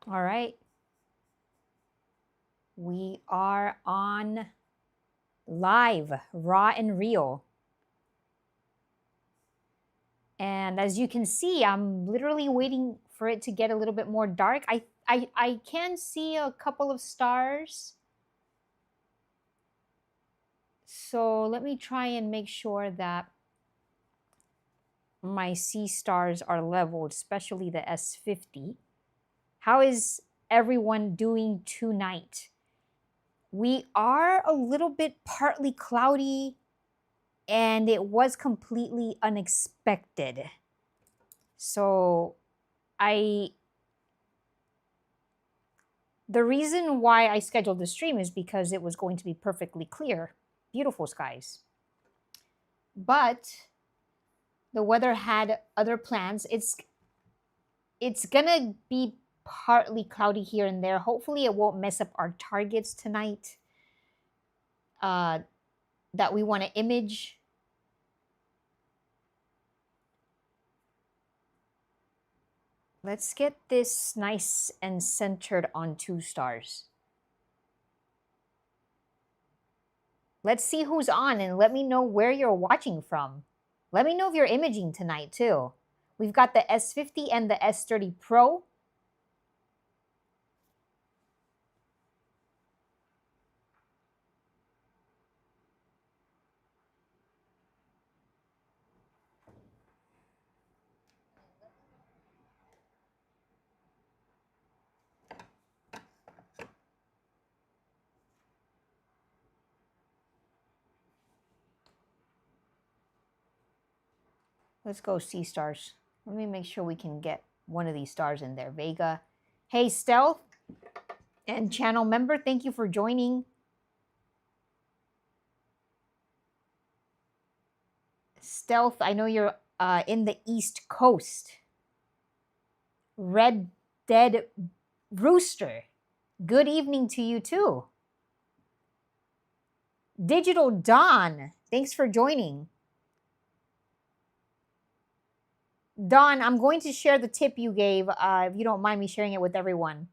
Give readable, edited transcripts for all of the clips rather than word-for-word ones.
All right. We are on live, raw and real. And as you can see, I'm literally waiting for it to get a little bit more dark. I can see a couple of stars. So let me try and make sure that my Seestars are leveled, especially the S50. How is everyone doing tonight? We are a little bit partly cloudy, and it was completely unexpected. So the reason why I scheduled the stream is because it was going to be perfectly clear, beautiful skies. But the weather had other plans. It's gonna be partly cloudy here and there. Hopefully it won't mess up our targets tonight that we want to image. Let's get this nice and centered on 2 stars. Let's see who's on and let me know where you're watching from. Let me know if you're imaging tonight too. We've got the S50 and the S30 Pro. Let's go Seestars. Let me make sure we can get one of these stars in there. Vega. Hey, Stealth and channel member, thank you for joining. Stealth, I know you're in the East Coast. Red Dead Rooster, good evening to you too. Digital Dawn, thanks for joining. Dawn, I'm going to share the tip you gave, if you don't mind me sharing it with everyone.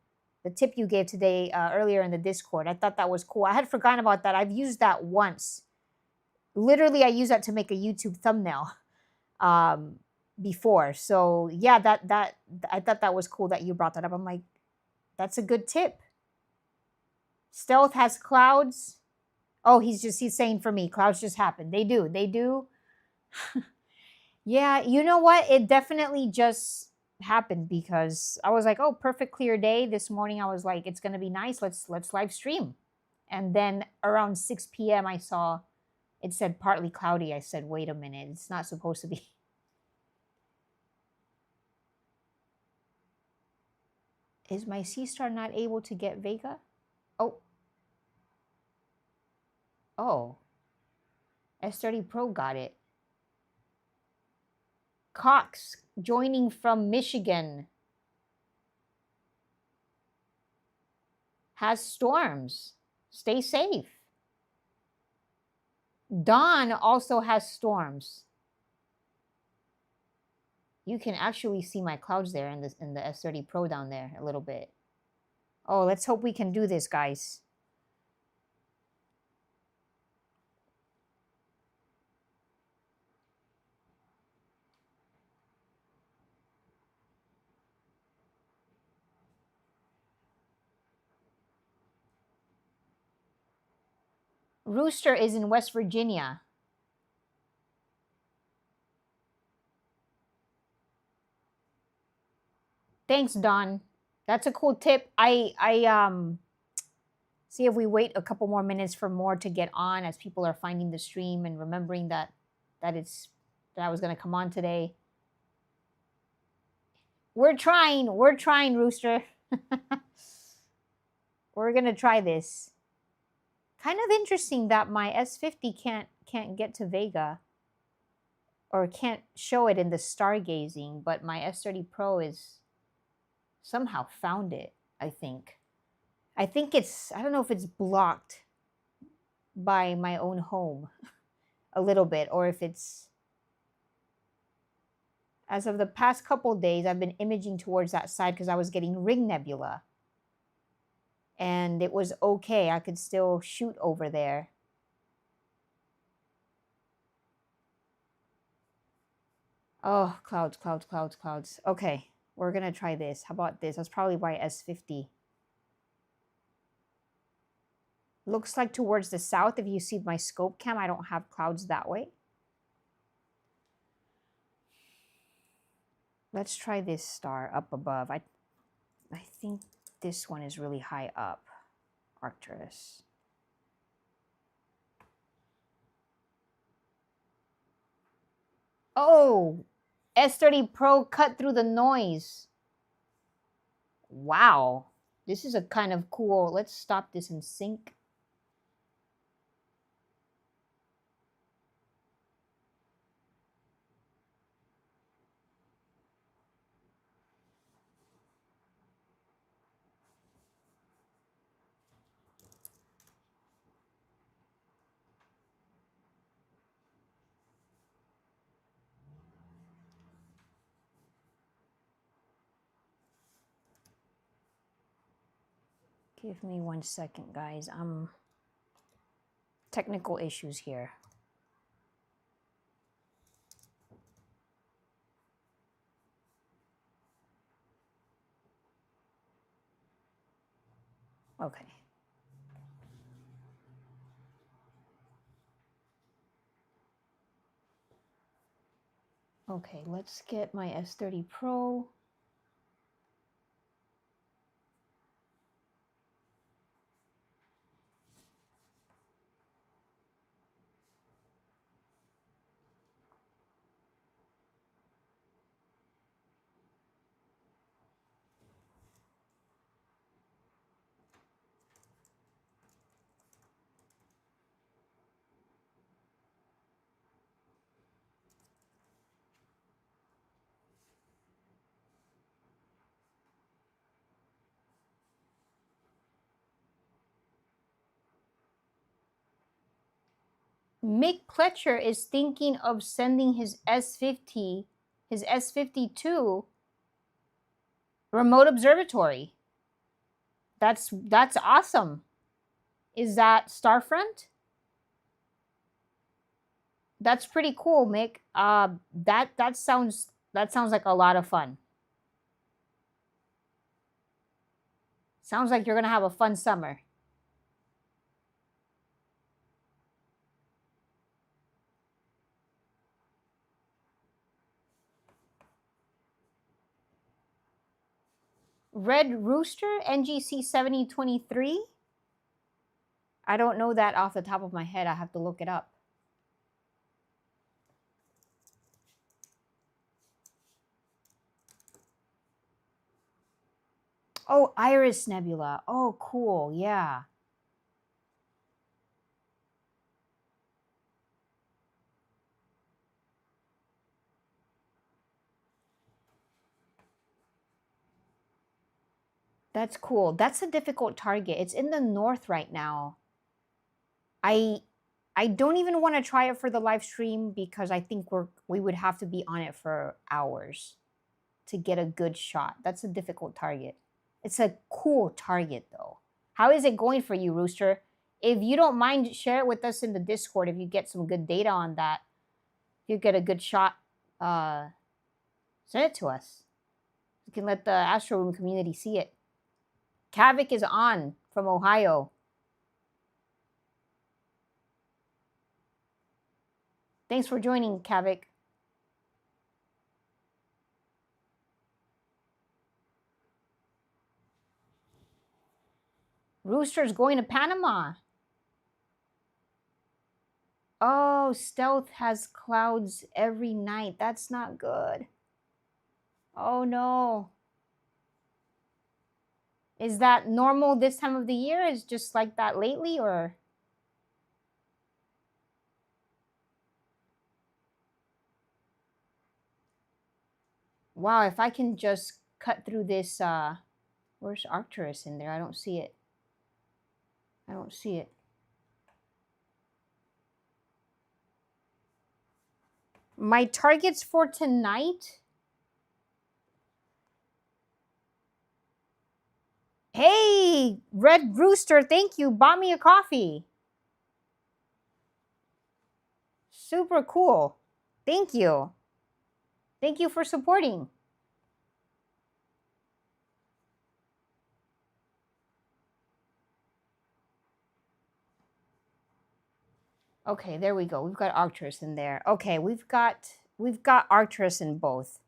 The tip you gave today earlier in the Discord. I thought that was cool. I had forgotten about that. I've used that once. Literally, I used that to make a YouTube thumbnail before. So yeah, that I thought that was cool that you brought that up. I'm like, that's a good tip. Stealth has clouds. Oh, he's saying for me, clouds just happen. They do. Yeah, you know what? It definitely just happened because I was like, oh, perfect clear day. This morning I was like, it's gonna be nice. Let's live stream. And then around 6 p.m. I saw it said partly cloudy. I said, wait a minute, it's not supposed to be. Is my Seestar not able to get Vega? Oh. Oh. S30 Pro got it. Cox joining from Michigan. Has storms. Stay safe. Dawn also has storms. You can actually see my clouds there in the S30 Pro down there a little bit. Oh, let's hope we can do this, guys. Rooster is in West Virginia. Thanks, Dawn. That's a cool tip. I see if we wait a couple more minutes for more to get on as people are finding the stream and remembering that I was going to come on today. We're trying, Rooster. We're going to try this. Kind of interesting that my S50 can't get to Vega or can't show it in the stargazing, but my S30 Pro is somehow found it, I think. I think it's, I don't know if it's blocked by my own home a little bit, or if it's, As of the past couple days, I've been imaging towards that side because I was getting ring nebula. And it was okay. I could still shoot over there. Oh, clouds, clouds, clouds, clouds. Okay, we're going to try this. How about this? That's probably why S50. Looks like towards the south, if you see my scope cam, I don't have clouds that way. Let's try this star up above. I think this one is really high up. Arcturus. Oh, S30 Pro cut through the noise. Wow. This is a kind of cool. Let's stop this and sync. Give me 1 second, guys. Technical issues here. Okay. Okay, let's get my S30 Pro. Mick Pletcher is thinking of sending his S50, his S52 remote observatory. That's awesome. Is that Starfront? That's pretty cool, Mick. That sounds like a lot of fun. Sounds like you're gonna have a fun summer. Red Rooster, NGC 7023. I don't know that off the top of my head. I have to look it up. Oh, Iris Nebula. Oh, cool. Yeah. That's cool. That's a difficult target. It's in the north right now. I don't even want to try it for the live stream because I think we would have to be on it for hours to get a good shot. That's a difficult target. It's a cool target though. How is it going for you, Rooster? If you don't mind, share it with us in the Discord if you get some good data on that. If you get a good shot, send it to us. You can let the Astro Room community see it. Kavik is on from Ohio. Thanks for joining, Kavik. Rooster's going to Panama. Oh, Stealth has clouds every night. That's not good. Oh, no. Is that normal this time of the year? Is just like that lately, or? Wow, if I can just cut through this, where's Arcturus in there? I don't see it. I don't see it. My targets for tonight Hey, Red Rooster, thank you. Bought me a coffee. Super cool. Thank you. Thank you for supporting. Okay, there we go. We've got Arcturus in there. Okay, we've got Arcturus in both.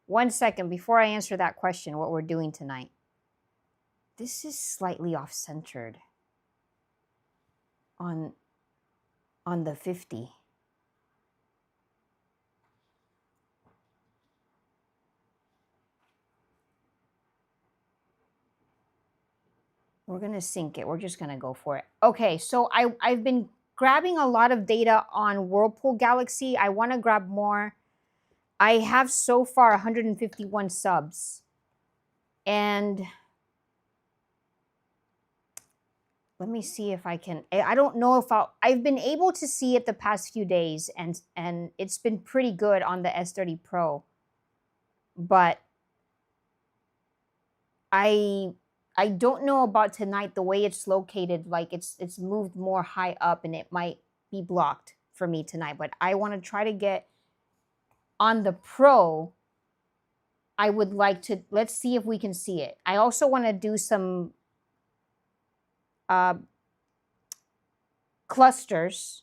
1 second before I answer that question, what we're doing tonight. This is slightly off-centered on the 50. We're going to sync it. We're just going to go for it. Okay, so I've been grabbing a lot of data on Whirlpool Galaxy. I want to grab more. I have so far 151 subs. And let me see if I can. I don't know if I've been able to see it the past few days, and it's been pretty good on the S30 Pro. But I don't know about tonight, the way it's located, like it's moved more high up and it might be blocked for me tonight. But I want to try to get on the Pro. I would like to, let's see if we can see it. I also want to do some clusters.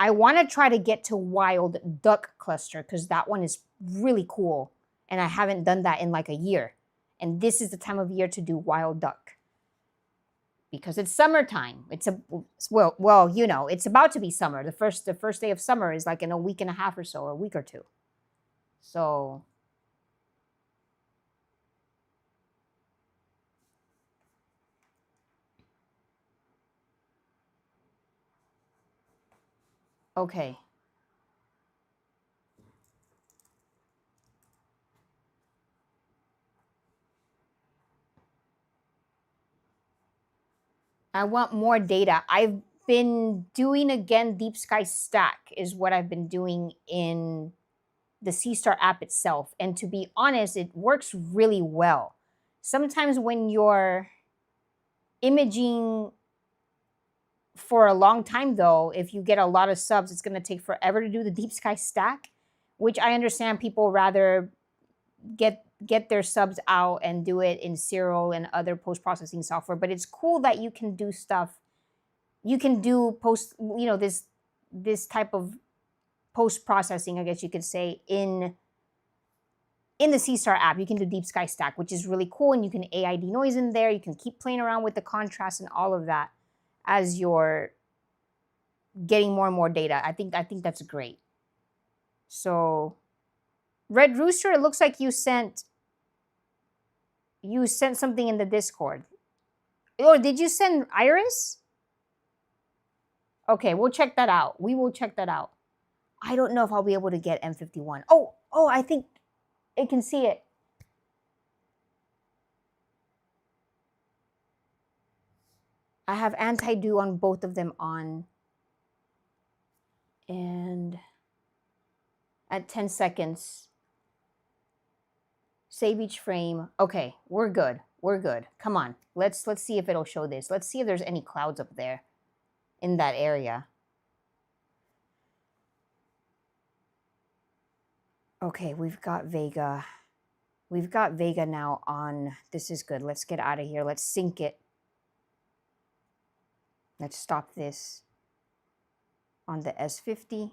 I want to try to get to Wild Duck Cluster because that one is really cool. And I haven't done that in like a year. And this is the time of year to do Wild Duck. Because it's summertime. It's well, you know, it's about to be summer. The first day of summer is like in a week and a half or so, or a week or two. So okay. I want more data. I've been doing, again, Deep Sky Stack is what I've been doing in the Seestar app itself. And to be honest, it works really well. Sometimes when you're imaging for a long time, though, if you get a lot of subs, it's going to take forever to do the Deep Sky Stack, which I understand people rather get their subs out and do it in Serial and other post-processing software. But it's cool that you can do stuff. You can do this type of post-processing, I guess you could say, in the Seestar app. You can do Deep Sky Stack, which is really cool, and you can AI denoise in there. You can keep playing around with the contrast and all of that as you're getting more and more data. I think that's great. So Red Rooster, it looks like you sent something in the Discord. Or did you send Iris? Okay, we'll check that out. We will check that out. I don't know if I'll be able to get M51. Oh, I think it can see it. I have anti-do on both of them on. And at 10 seconds. Save each frame. Okay, we're good. We're good. Come on. Let's see if it'll show this. Let's see if there's any clouds up there in that area. Okay, we've got Vega. We've got Vega now on. This is good. Let's get out of here. Let's sync it. Let's stop this on the S50.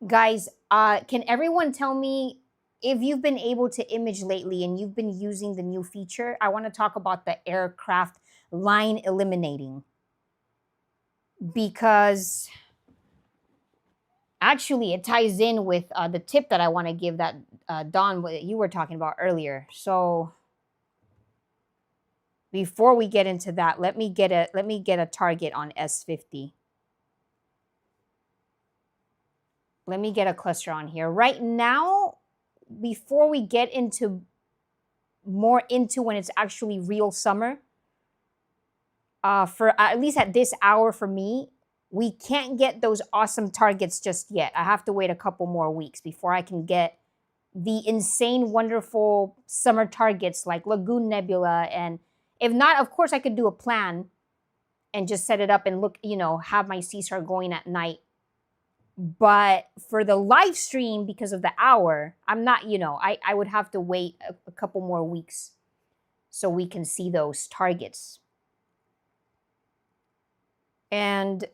Guys, can everyone tell me if you've been able to image lately and you've been using the new feature? I want to talk about the aircraft line eliminating. Because actually it ties in with the tip that I want to give that Dawn, what you were talking about earlier. So before we get into that, let me get a target on S50. Let me get a cluster on here. Right now, before we get into more into when it's actually real summer, for at least at this hour for me, we can't get those awesome targets just yet. I have to wait a couple more weeks before I can get the insane, wonderful summer targets like Lagoon Nebula. And if not, of course, I could do a plan and just set it up and look, you know, have my Seestar going at night. But for the live stream, because of the hour, I'm not, you know, I would have to wait a couple more weeks so we can see those targets. And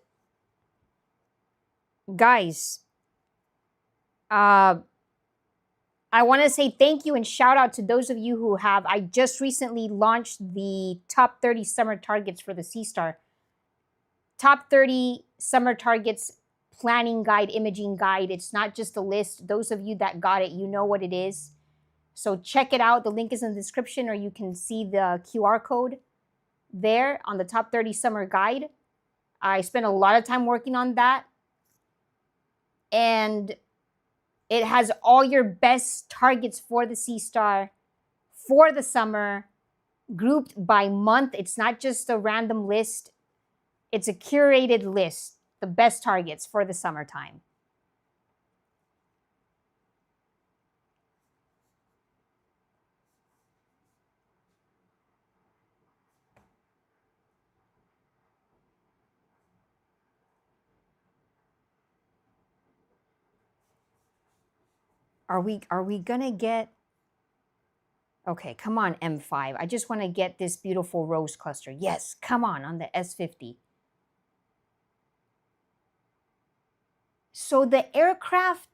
guys, I want to say thank you and shout out to those of you who have. I just recently launched the top 30 summer targets for the Seestar. Top 30 summer targets planning guide, imaging guide. It's not just a list. Those of you that got it, you know what it is. So check it out. The link is in the description, or you can see the QR code there on the top 30 summer guide. I spent a lot of time working on that. And it has all your best targets for the Seestar for the summer, grouped by month. It's not just a random list. It's a curated list, the best targets for the summertime. Are we gonna get? Okay, come on, M5. I just want to get this beautiful rose cluster. Yes, come on the S50. So the aircraft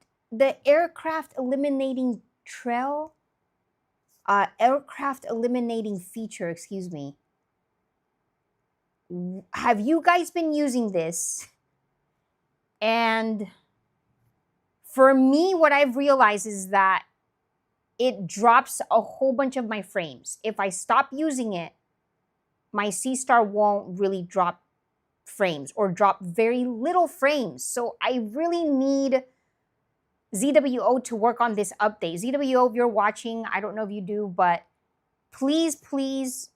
eliminating trail, aircraft eliminating feature, excuse me. Have you guys been using this? And for me, what I've realized is that it drops a whole bunch of my frames. If I stop using it, my Seestar won't really drop frames or drop very little frames. So I really need ZWO to work on this update. ZWO, if you're watching, I don't know if you do, but please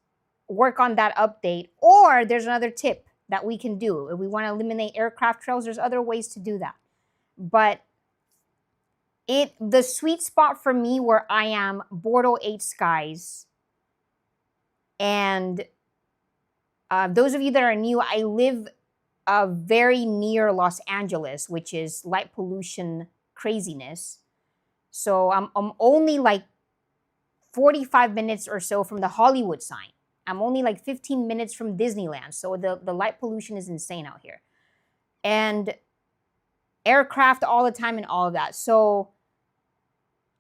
work on that update. Or there's another tip that we can do. If we want to eliminate aircraft trails, there's other ways to do that. But the sweet spot for me where I am, Bortle 8 skies. And those of you that are new, I live very near Los Angeles, which is light pollution craziness. So I'm only like 45 minutes or so from the Hollywood sign. I'm only like 15 minutes from Disneyland. So the light pollution is insane out here. And aircraft all the time and all of that. So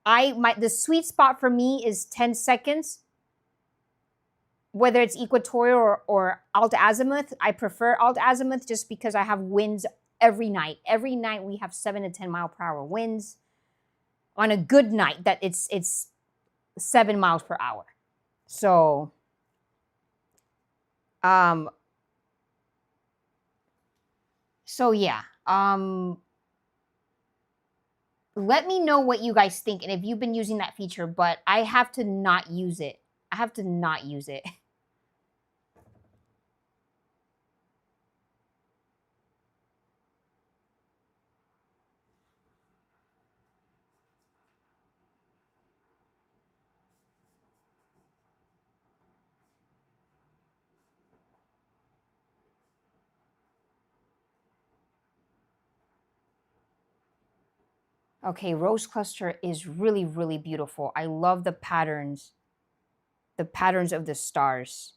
the sweet spot for me is 10 seconds. Whether it's equatorial or alt azimuth, I prefer alt azimuth just because I have winds every night. Every night we have 7 to 10 mile per hour winds. On a good night, that it's 7 miles per hour. So, yeah. Let me know what you guys think and if you've been using that feature, but I have to not use it. I have to not use it. Okay, rose cluster is really, really beautiful. I love the patterns of the stars.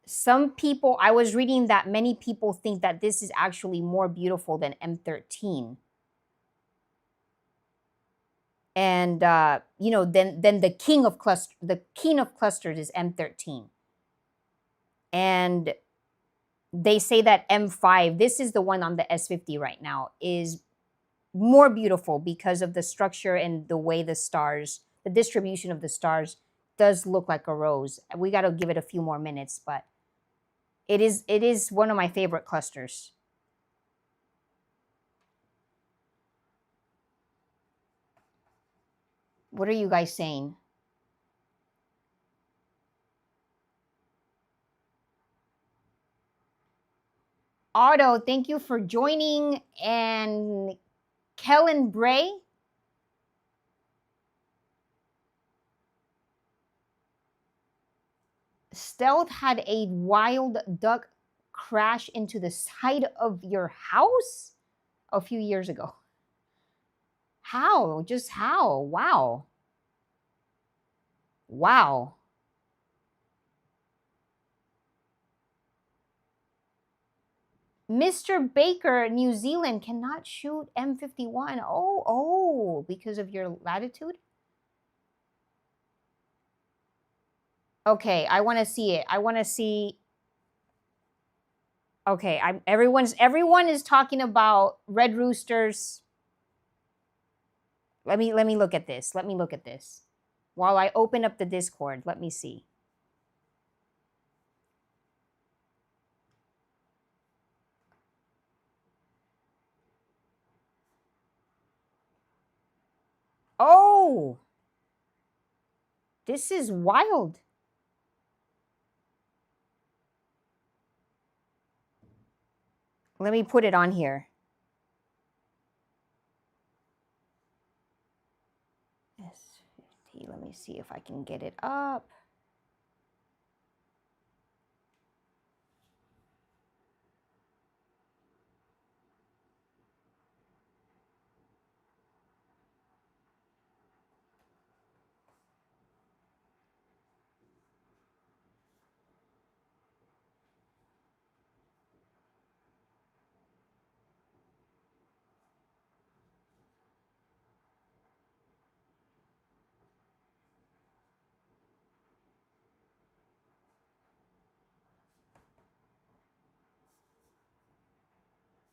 Some people, I was reading that many people think that this is actually more beautiful than M13. And, you know, then the king of clusters is M13. And they say that M5, this is the one on the S50 right now, is more beautiful because of the structure and the way the stars, the distribution of the stars does look like a rose. We got to give it a few more minutes, but it is one of my favorite clusters. What are you guys saying? Otto, thank you for joining. And Kellen Bray, Stealth had a wild duck crash into the side of your house a few years ago. How? Just how? Wow. Wow. Mr. Baker, New Zealand, cannot shoot M51. Oh, because of your latitude? Okay, I want to see it. I want to see. Okay, everyone is talking about red roosters. Let me look at this. Let me look at this. While I open up the Discord, let me see. Oh, this is wild. Let me put it on here. S50, let me see if I can get it up.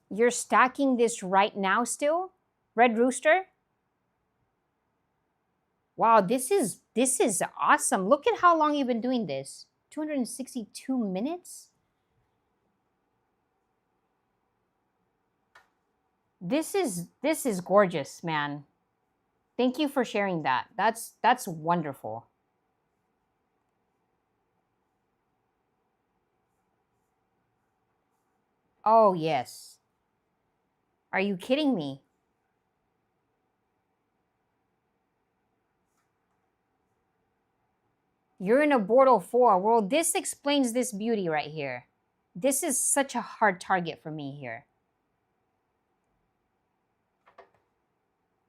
You're stacking this right now still? Red Rooster? Wow, this is awesome. Look at how long you've been doing this. 262 minutes? This is gorgeous, man. Thank you for sharing that. That's wonderful. Oh, yes. Are you kidding me? You're in a Bortle 4. Well, this explains this beauty right here. This is such a hard target for me here.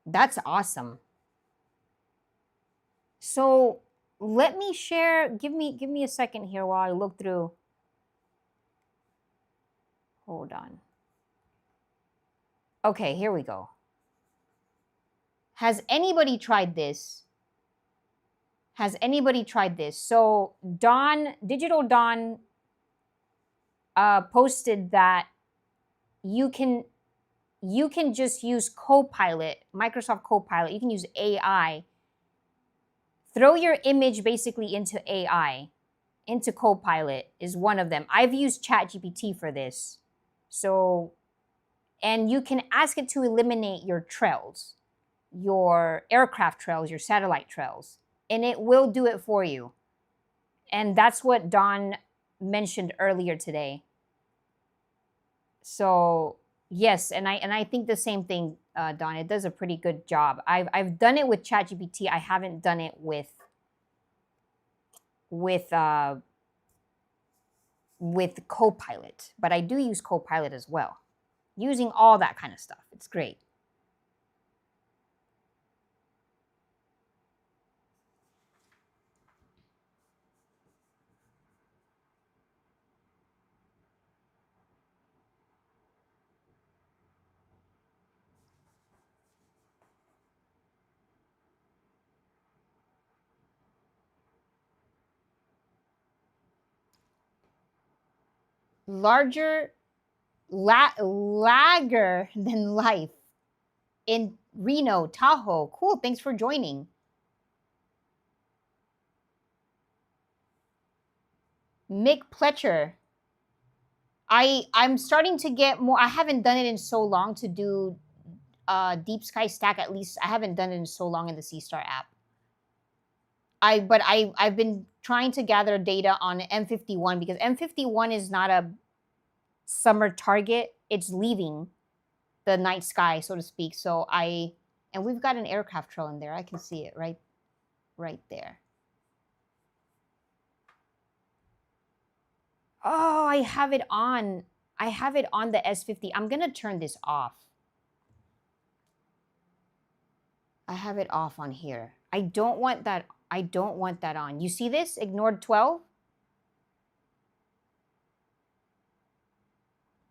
That's awesome. So let me share, give me a second here while I look through. Hold on. Okay, here we go. Has anybody tried this? Has anybody tried this? So Digital Dawn posted that you can just use Copilot, Microsoft Copilot. You can use AI. Throw your image basically into AI, into Copilot is one of them. I've used ChatGPT for this. So, and you can ask it to eliminate your trails, your aircraft trails, your satellite trails, and it will do it for you. And that's what Don mentioned earlier today. So yes, and I think the same thing, Don. It does a pretty good job. I've done it with ChatGPT. I haven't done it with Copilot, but I do use Copilot as well. Using all that kind of stuff. It's great. Larger, lagger than life in Reno, Tahoe. Cool, thanks for joining. Mick Pletcher. I'm starting to get more. I haven't done it in so long to do Deep Sky Stack. At least I haven't done it in so long in the Seestar app. I've been trying to gather data on M51 because M51 is not a summer target. It's leaving the night sky, so to speak. So and we've got an aircraft trail in there. I can see it right there. Oh, I have it on. I have it on the S50. I'm going to turn this off. I have it off on here. I don't want that. I don't want that on. You see this? Ignored 12?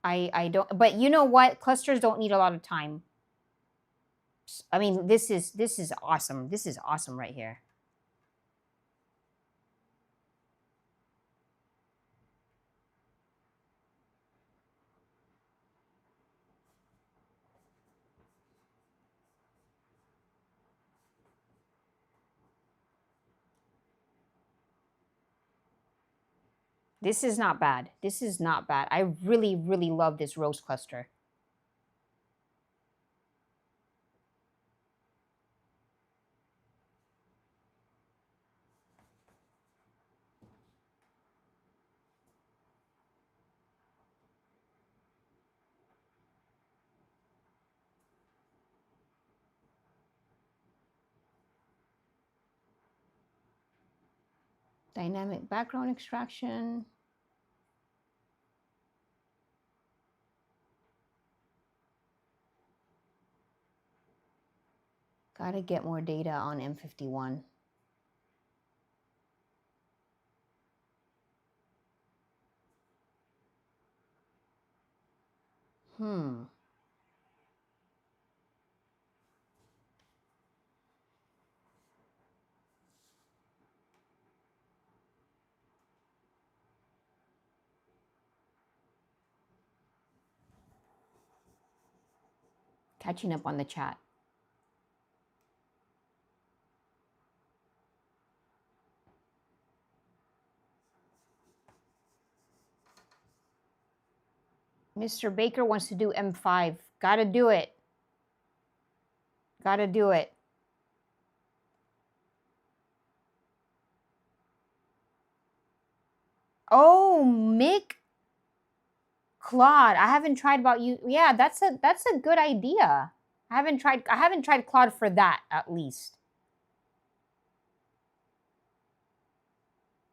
I don't, but you know what? Clusters don't need a lot of time. I mean, this is awesome. This is awesome right here. This is not bad. This is not bad. I really, really love this rose cluster. Dynamic background extraction. Gotta get more data on M51. Catching up on the chat. Mr. Baker wants to do M5. Gotta do it. Gotta do it. Oh, Mick Claude. I haven't tried about you. Yeah, that's a good idea. I haven't tried Claude for that at least.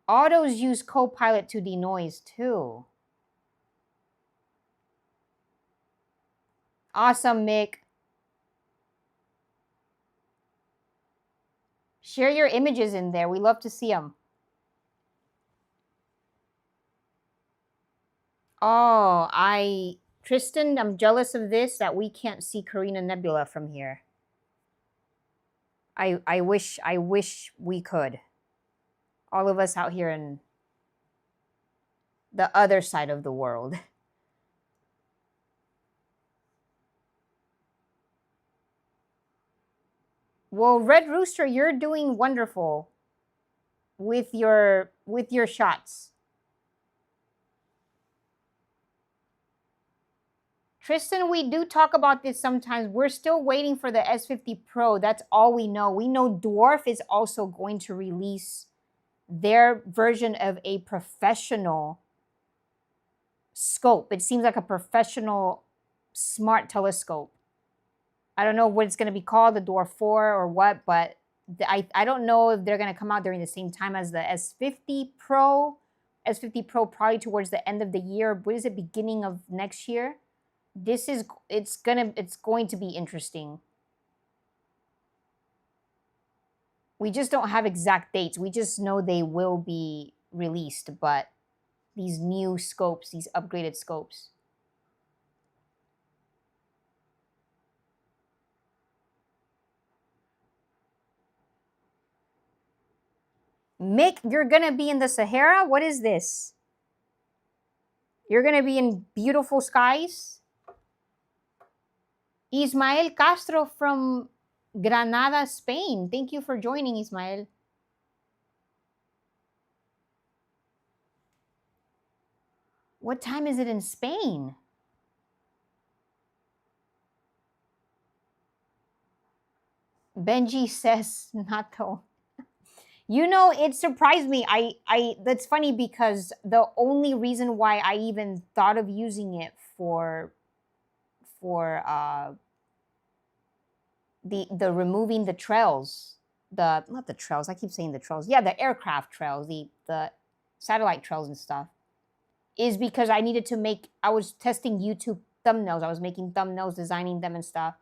Autos use Copilot to denoise too. Awesome, Mick. Share your images in there. We love to see them. Oh, Tristan, I'm jealous of this, that we can't see Carina Nebula from here. I wish we could. All of us out here in the other side of the world. Well, Red Rooster, you're doing wonderful with your shots. Tristan, we do talk about this sometimes. We're still waiting for the S50 Pro. That's all we know. We know Dwarf is also going to release their version of a professional scope. It seems like a professional smart telescope. I don't know what it's going to be called, the Dwarf 4 or what, but I don't know if they're going to come out during the same time as the S50 Pro. S50 Pro probably towards the end of the year. What is it, beginning of next year? It's going to be interesting. We just don't have exact dates. We just know they will be released, but these new scopes, these upgraded scopes. Mick, you're gonna be in the Sahara? What is this? You're gonna be in beautiful skies? Ismael Castro from Granada, Spain. Thank you for joining, Ismael. What time is it in Spain? Benji says not though. You know, it surprised me. That's funny because the only reason why I even thought of using it for the removing the trails, not the trails, I keep saying the trails. Yeah, the aircraft trails, the satellite trails and stuff. is because I needed to make, I was testing YouTube thumbnails. I was making thumbnails, designing them and stuff,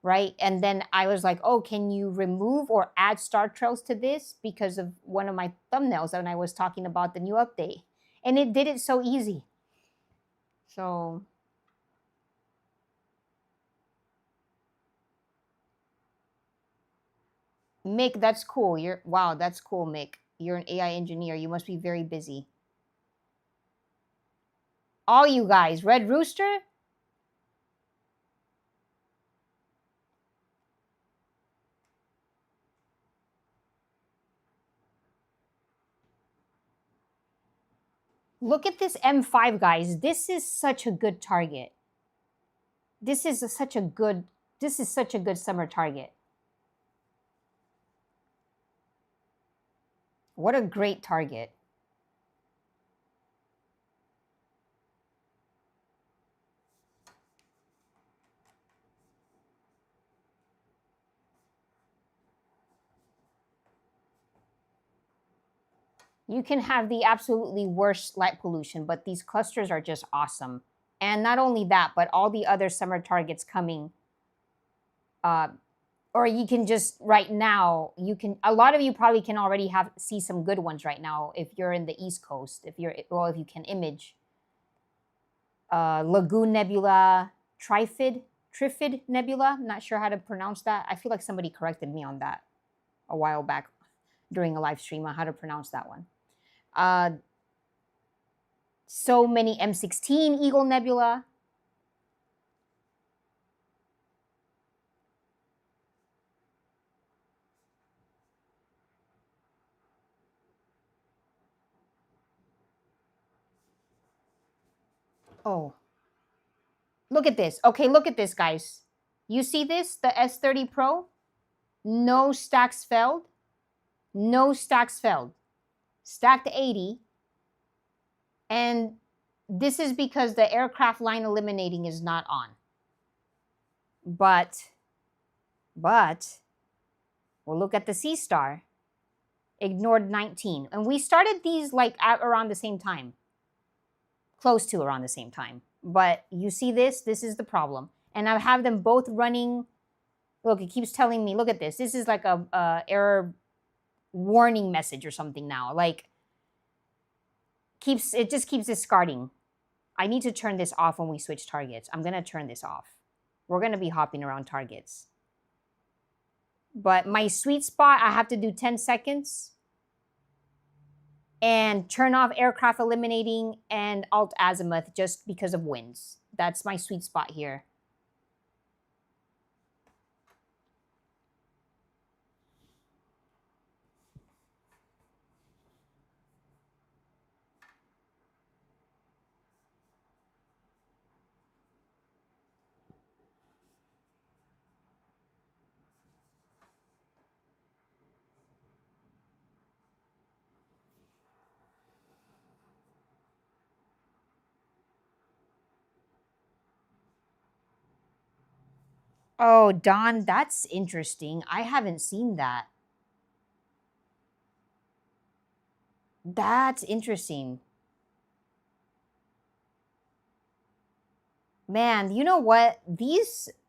right? And then I was like, oh, can you remove or add star trails to this because of one of my thumbnails when I was talking about the new update. And it did it so easy. So Mick, that's cool. Wow, that's cool, Mick. You're an AI engineer. You must be very busy. All you guys, Red Rooster? Look at this M5, guys. This is such a good target. This is such a good summer target. What a great target. You can have the absolutely worst light pollution, but these clusters are just awesome. And not only that, but all the other summer targets coming. Or you can just, right now, you can, a lot of you probably can already see some good ones right now if you're in the East Coast, if you can image. Lagoon Nebula, Trifid Nebula, I'm not sure how to pronounce that. I feel like somebody corrected me on that a while back during a live stream on how to pronounce that one. So many M16 Eagle Nebula. Oh, look at this. Okay, look at this, guys. You see this? The S30 Pro? No stacks failed. No stacks failed. Stacked 80. And this is because the aircraft line eliminating is not on. But, we'll look at the Seestar. Ignored 19. And we started these like at around the same time. Close to around the same time. But you see this? This is the problem. And I have them both running. Look, it keeps telling me, look at this. This is like a error warning message or something now. Like, it just keeps discarding. I need to turn this off when we switch targets. I'm going to turn this off. We're going to be hopping around targets. But my sweet spot, I have to do 10 seconds. And turn off aircraft eliminating and alt azimuth just because of winds. That's my sweet spot here. Oh, Don, that's interesting. I haven't seen that. That's interesting. Man, you know what?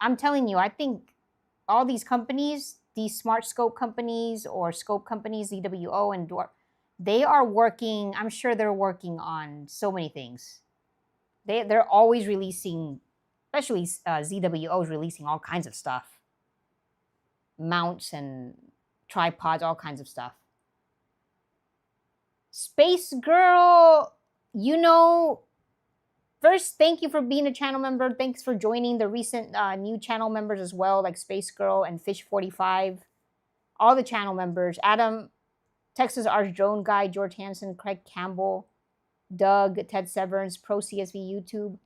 I'm telling you, I think all these companies, these smart scope companies or scope companies, ZWO and Dwarf, they are working, I'm sure they're working on so many things. They're always releasing, especially ZWO is releasing all kinds of stuff. Mounts and tripods, all kinds of stuff. Space Girl, you know, first, thank you for being a channel member. Thanks for joining the recent new channel members as well, like Space Girl and Fish45. All the channel members. Adam, Texas Arch Drone Guy, George Hansen, Craig Campbell, Doug, Ted Severance, Pro CSV YouTube,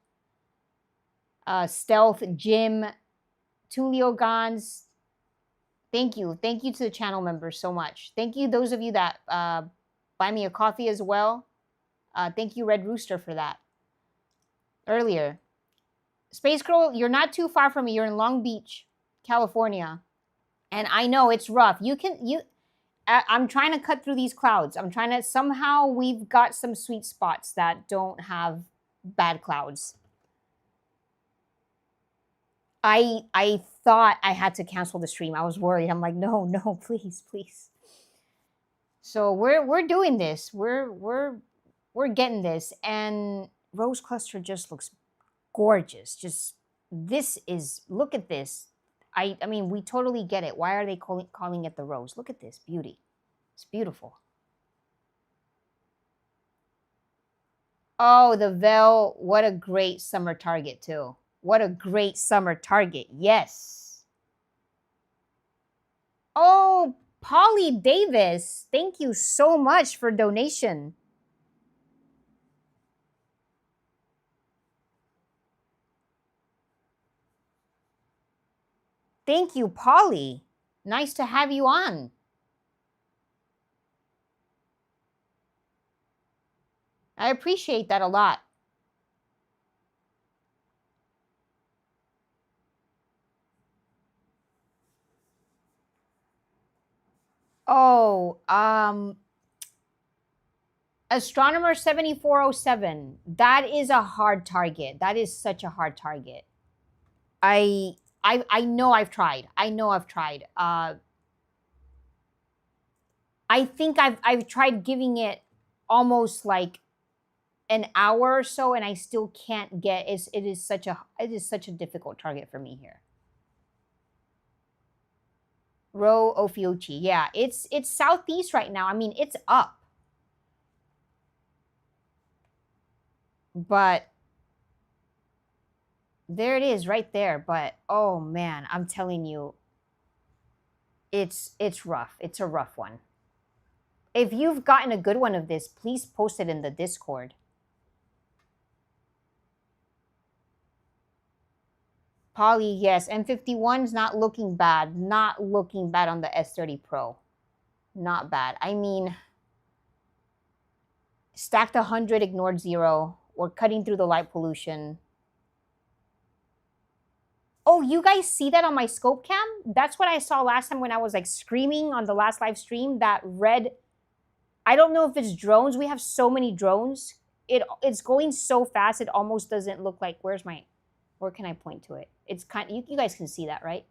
Stealth, Jim, Tulio Gons. Thank you. Thank you to the channel members so much. Thank you those of you that buy me a coffee as well. Thank you, Red Rooster, for that. Earlier. Space Girl, you're not too far from me. You're in Long Beach, California. And I know it's rough. I'm trying to cut through these clouds. I'm trying to, somehow we've got some sweet spots that don't have bad clouds. I thought I had to cancel the stream. I was worried. I'm like, no, no, please, please. So we're doing this. We're getting this. And Rose Cluster just looks gorgeous. Just, this is, look at this. I mean, we totally get it. Why are they calling it the rose? Look at this beauty. It's beautiful. Oh, the Veil. What a great summer target, too. What a great summer target. Yes. Oh, Polly Davis. Thank you so much for donation. Thank you, Polly. Nice to have you on. I appreciate that a lot. Oh, Astronomer 7407. That is a hard target. That is such a hard target. I know I've tried. I know I've tried. I think I've tried giving it almost like an hour or so, and I still can't get. It is such a difficult target for me here. Ro Ophiuchi. Yeah, it's southeast right now. I mean, it's up. But there it is right there. But oh man, I'm telling you, it's rough. It's a rough one. If you've gotten a good one of this, please post it in the Discord. Poly, yes. M51's not looking bad. Not looking bad on the S30 Pro. Not bad. I mean, stacked 100, ignored 0. We're cutting through the light pollution. Oh, you guys see that on my scope cam? That's what I saw last time when I was like screaming on the last live stream. That red, I don't know if it's drones. We have so many drones. It's going so fast, it almost doesn't look like, where can I point to it? It's kind of, you guys can see that, right?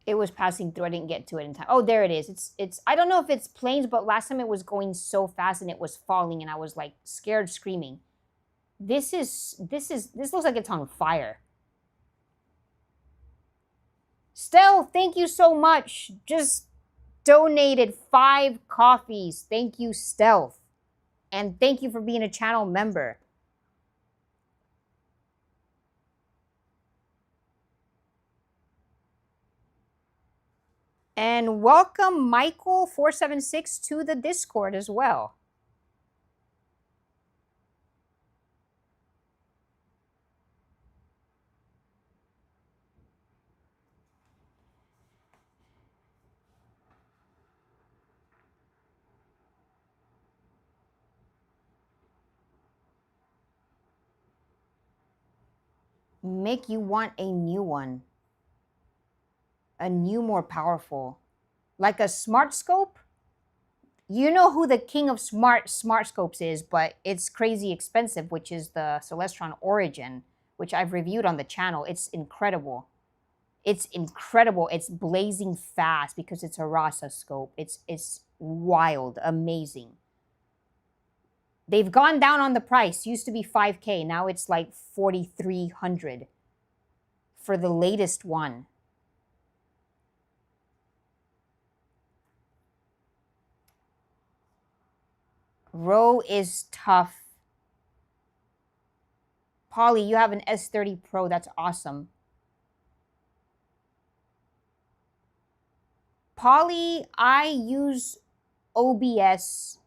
It was passing through. I didn't get to it in time. Oh, there it is. It's I don't know if it's planes, but last time it was going so fast and it was falling and I was like scared, screaming. This looks like it's on fire. Stell, thank you so much. Just donated 5 coffees. Thank you, Stealth. And thank you for being a channel member. And welcome Michael476 to the Discord as well. Make you want a new one. A new, more powerful. Like a smart scope? You know who the king of smart scopes is, but it's crazy expensive, which is the Celestron Origin, which I've reviewed on the channel. It's incredible. It's incredible. It's blazing fast because it's a Rasa scope. It's wild, amazing. They've gone down on the price. Used to be 5K. Now it's like 4,300 for the latest one. Ro is tough. Polly, you have an S30 Pro. That's awesome. Polly, I use OBS.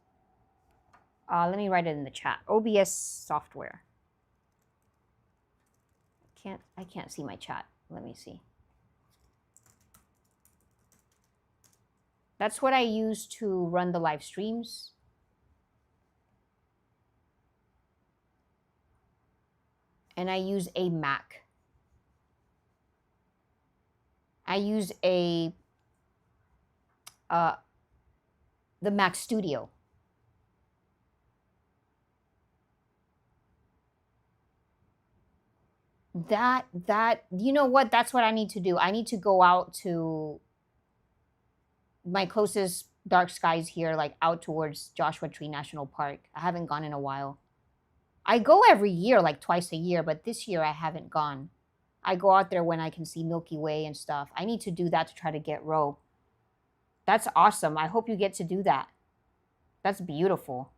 Let me write it in the chat. OBS software. I can't see my chat. Let me see. That's what I use to run the live streams. And I use a Mac. I use a the Mac Studio. You know what? That's what I need to do. I need to go out to my closest dark skies here, like out towards Joshua Tree National Park. I haven't gone in a while. I go every year, like twice a year, but this year I haven't gone. I go out there when I can see Milky Way and stuff. I need to do that to try to get Rho. That's awesome. I hope you get to do that. That's beautiful.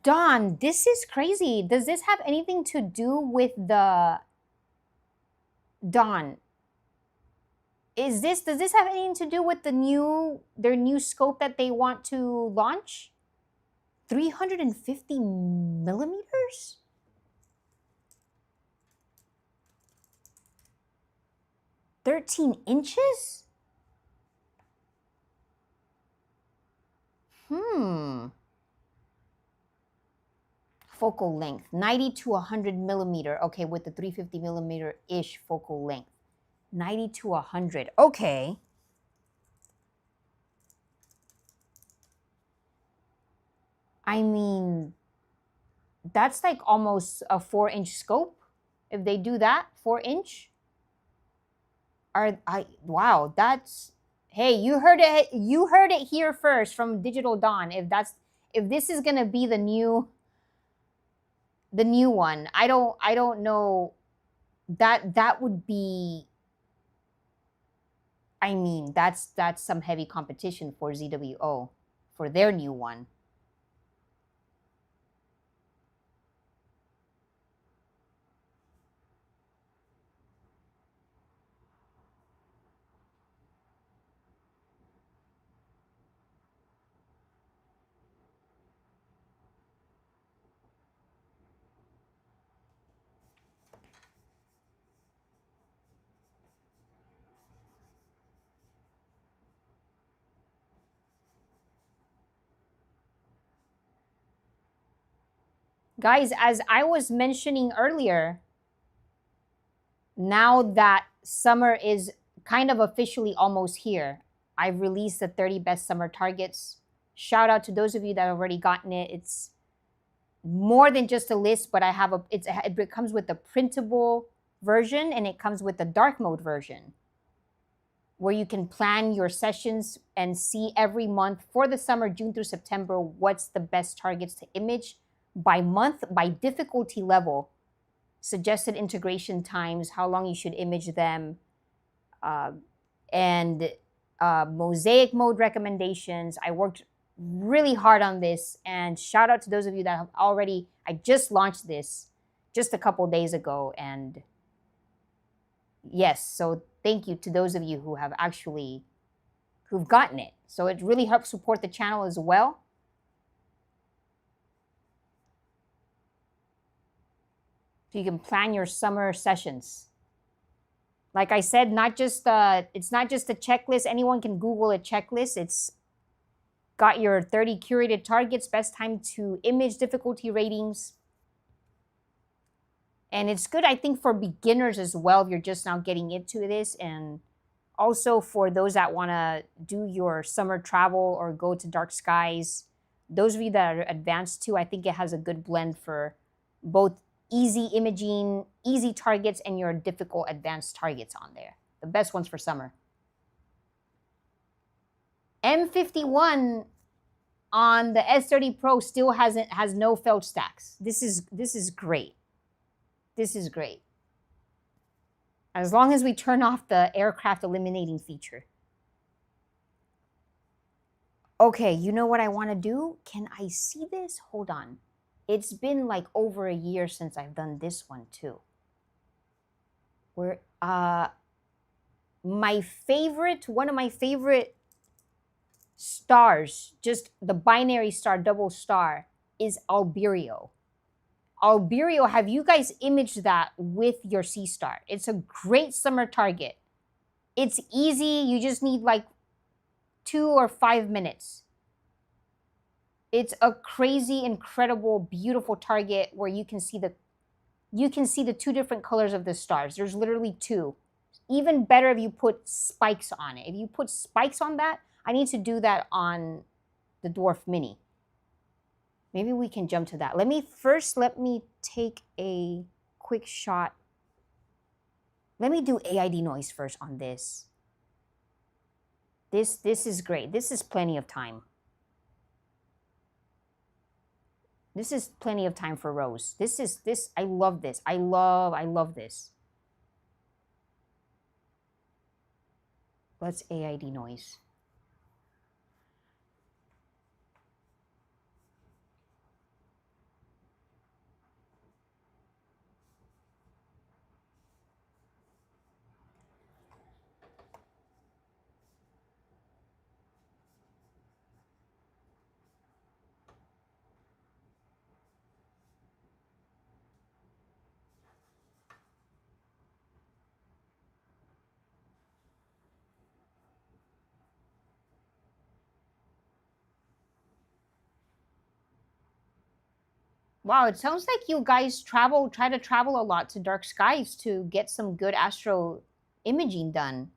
Don, this is crazy. Does this have anything to do with the... Don, does this have anything to do with their new scope that they want to launch? 350 millimeters? $13 inches? Focal length, 90 to 100 millimeter. Okay, with the 350 millimeter-ish focal length. 90 to 100. Okay. I mean, that's like almost a 4-inch scope. If they do that, 4-inch. Wow, that's... Hey, you heard it here first from Digital Dawn. If this is gonna be the new one, I don't know. That would be... I mean, that's some heavy competition for ZWO for their new one. Guys, as I was mentioning earlier, now that summer is kind of officially almost here, I've released the 30 best summer targets. Shout out to those of you that have already gotten it. It's more than just a list, but it comes with the printable version and it comes with the dark mode version, where you can plan your sessions and see every month for the summer, June through September, what's the best targets to image by month, by difficulty level, suggested integration times, how long you should image them, and mosaic mode recommendations. I worked really hard on this, and shout out to those of you that have already... I just launched this just a couple days ago, and yes, so thank you to those of you who have who've gotten it. So it really helps support the channel as well. So you can plan your summer sessions. Like I said, it's not just a checklist. Anyone can Google a checklist. It's got your 30 curated targets, best time to image, difficulty ratings. And it's good, I think, for beginners as well, if you're just now getting into this. And also for those that want to do your summer travel or go to dark skies. Those of you that are advanced too, I think it has a good blend for both easy imaging, easy targets, and your difficult advanced targets on there. The best ones for summer. M51 on the S30 Pro still has no felt stacks. This is great. This is great. As long as we turn off the aircraft eliminating feature. Okay, you know what I want to do? Can I see this? Hold on. It's been like over a year since I've done this one too. Where one of my favorite stars, just the binary star, double star, is Albireo. Albireo, have you guys imaged that with your Seestar? It's a great summer target. It's easy. You just need like 2 or 5 minutes. It's a crazy, incredible, beautiful target where you can see the 2 different colors of the stars. There's literally 2. Even better if you put spikes on it. If you put spikes on that, I need to do that on the Dwarf Mini. Maybe we can jump to that. Let me take a quick shot. Let me do AID noise first on this. This is great. This is plenty of time. This is plenty of time for Rose. I love this. I love this. Let's AID noise. Wow, it sounds like you guys try to travel a lot to dark skies to get some good astro imaging done.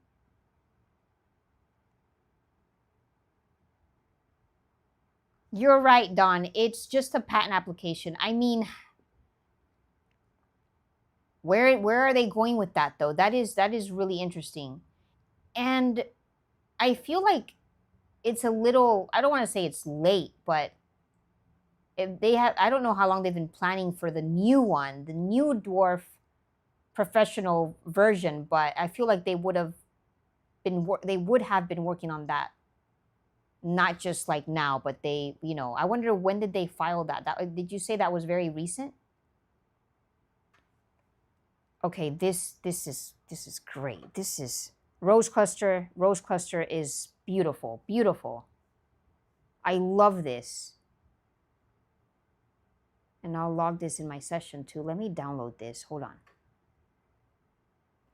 You're right, Don. It's just a patent application. I mean, where are they going with that though? That is really interesting. And I feel like it's a little, I don't want to say it's late, but if they have, I don't know how long they've been planning for the new one, the new Dwarf professional version, but I feel like they would have been working on that. Not just like now, but they, you know, I wonder when did they file that? Did you say that was very recent? Okay, this is great. This is Rose Cluster. Rose Cluster is beautiful, beautiful. I love this. And I'll log this in my session too. Let me download this. Hold on.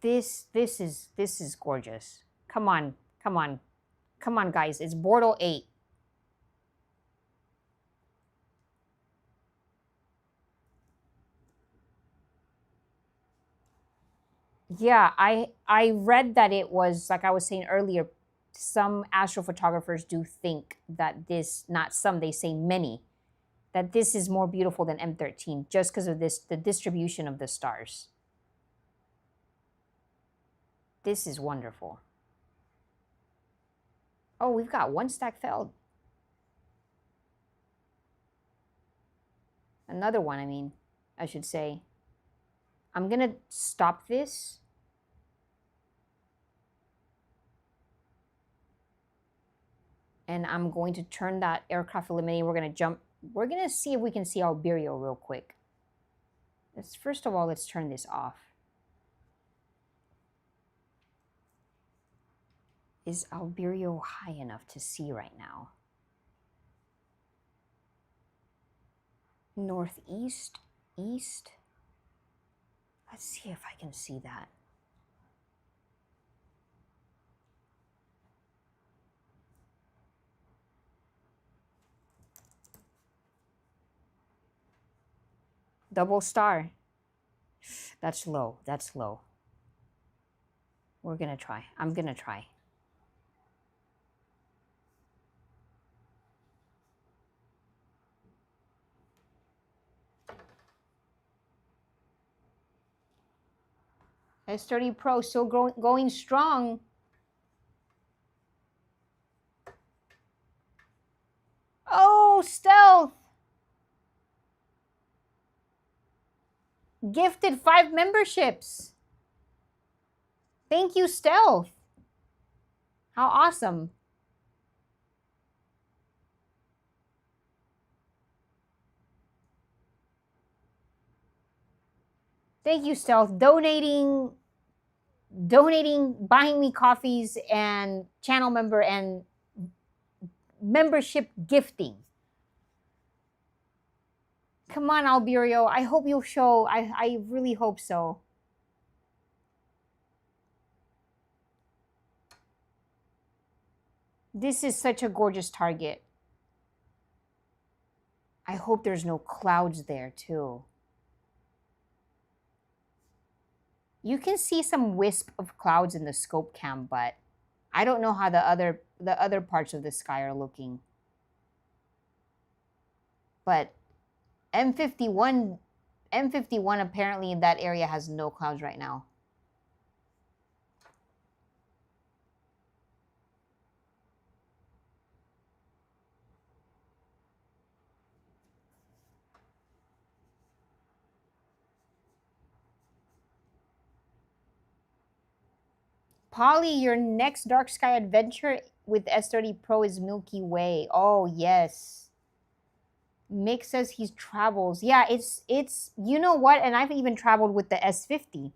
This is gorgeous. Come on, come on. Come on, guys. It's Bortle 8. Yeah, I read that it was, like I was saying earlier, some astrophotographers do think that this, not some, they say many, that this is more beautiful than M13 just because of the distribution of the stars. This is wonderful. Oh, we've got one stack failed. Another one, I mean, I should say. I'm going to stop this. And I'm going to turn that aircraft eliminating. We're going to jump. We're going to see if we can see Albireo real quick. First of all, let's turn this off. Is Albireo high enough to see right now? Northeast, east. Let's see if I can see that. Double star. That's low. That's low. We're going to try. I'm going to try. S30 Pro still going strong. Oh, Stealth. Gifted 5 memberships. Thank you, Stealth. How awesome. Thank you, Stealth. Donating, buying me coffees, and channel member and membership gifting. Come on, Albireo. I hope you'll show. I really hope so. This is such a gorgeous target. I hope there's no clouds there too. You can see some wisp of clouds in the scope cam, but I don't know how the other parts of the sky are looking. But M51 apparently in that area has no clouds right now. Polly, your next dark sky adventure with S30 Pro is Milky Way. Oh, yes. Mick says he travels. Yeah, it's you know what? And I've even traveled with the S50.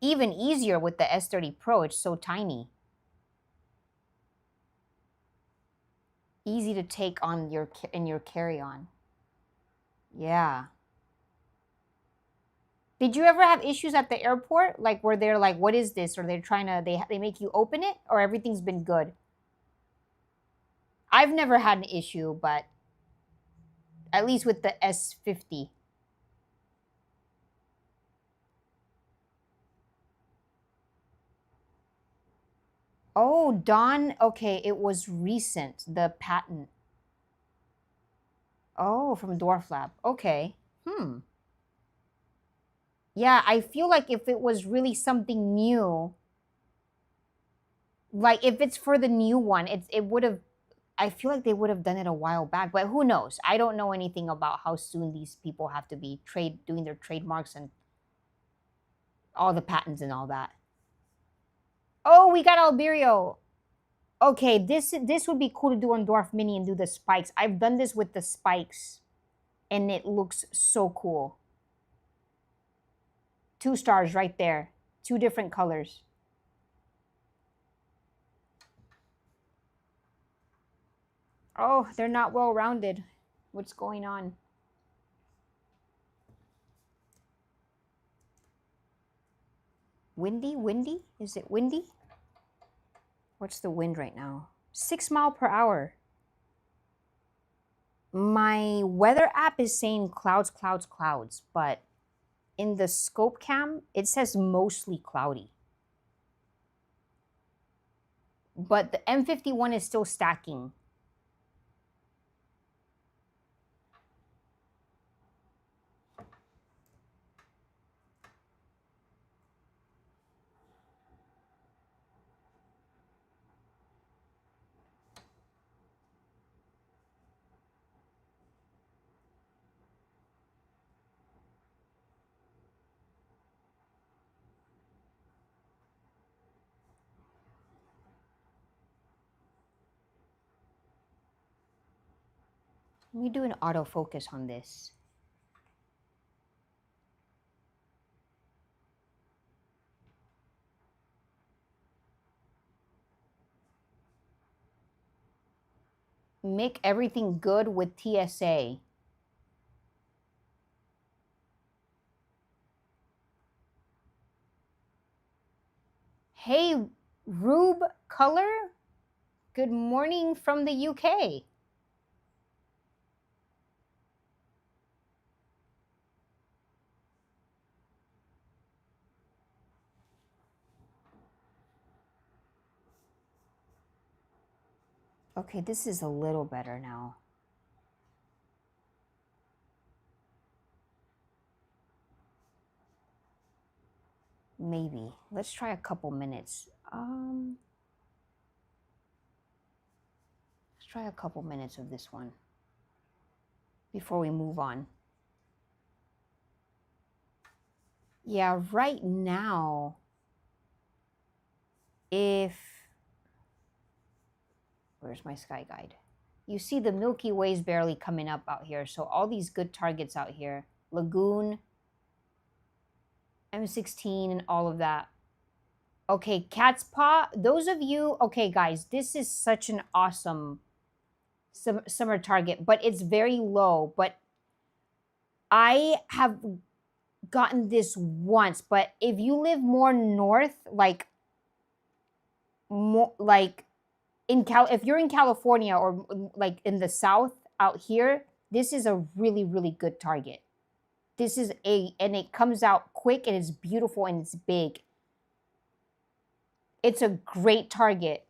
Even easier with the S30 Pro. It's so tiny. Easy to take on in your carry-on. Yeah. Did you ever have issues at the airport? Like where they're like, what is this? Or they're trying to, they make you open it? Or everything's been good? I've never had an issue, but at least with the S50. Oh, Dawn. Okay, it was recent, the patent. Oh, from Dwarf Lab. Okay. Yeah, I feel like if it was really something new, like if it's for the new one, it would have, I feel like they would have done it a while back, but who knows? I don't know anything about how soon these people have to be doing their trademarks and all the patents and all that. Oh, we got Albireo. Okay, this would be cool to do on Dwarf Mini and do the spikes. I've done this with the spikes, and it looks so cool. 2 stars right there. 2 different colors. Oh, they're not well-rounded. What's going on? Windy? Is it windy? What's the wind right now? 6 miles per hour. My weather app is saying clouds, but in the scope cam, it says mostly cloudy. But the M51 is still stacking. Let me do an autofocus on this. Make everything good with TSA. Hey, Rube Color. Good morning from the UK. Okay, this is a little better now. Maybe. Let's try a couple minutes. Let's try a couple minutes of this one before we move on. Yeah, right now, where's my sky guide? You see the Milky Way's barely coming up out here. So all these good targets out here, Lagoon, M16 and all of that. Okay, Cat's Paw, those of you, okay guys, this is such an awesome summer target, but it's very low. But I have gotten this once, but if you live more north, like if you're in California or like in the South out here, this is a really, really good target. This is and it comes out quick and it's beautiful and it's big. It's a great target.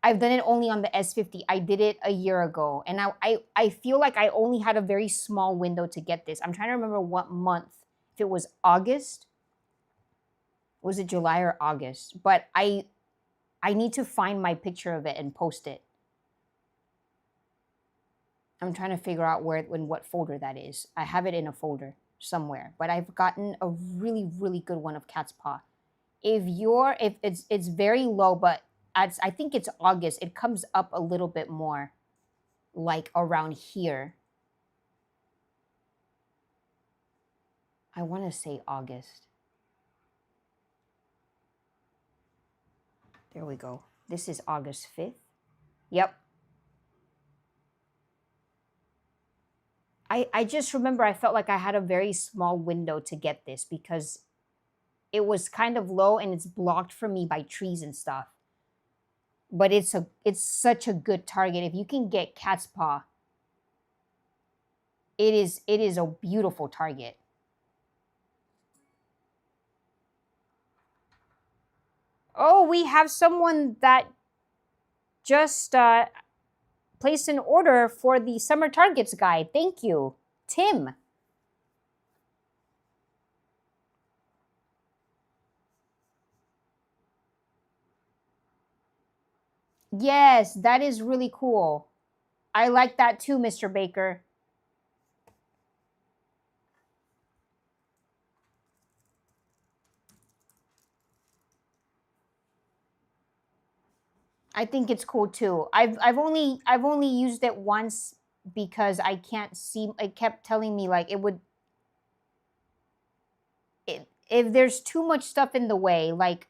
I've done it only on the S50. I did it a year ago. And I feel like I only had a very small window to get this. I'm trying to remember what month. If it was August. Was it July or August? But I need to find my picture of it and post it. I'm trying to figure out in what folder that is. I have it in a folder somewhere. But I've gotten a really, really good one of cat's paw. If it's very low, but I think it's August, it comes up a little bit more, like around here. I want to say August. There we go. This is August 5th. Yep. I just remember I felt like I had a very small window to get this because it was kind of low and it's blocked from me by trees and stuff. But it's such a good target. If you can get cat's paw, it is a beautiful target. Oh, we have someone that just placed an order for the Summer Targets guide. Thank you, Tim. Yes, that is really cool. I like that too, Mr. Baker. I think it's cool too. I've only used it once because I can't see. It kept telling me like it would. If there's too much stuff in the way, like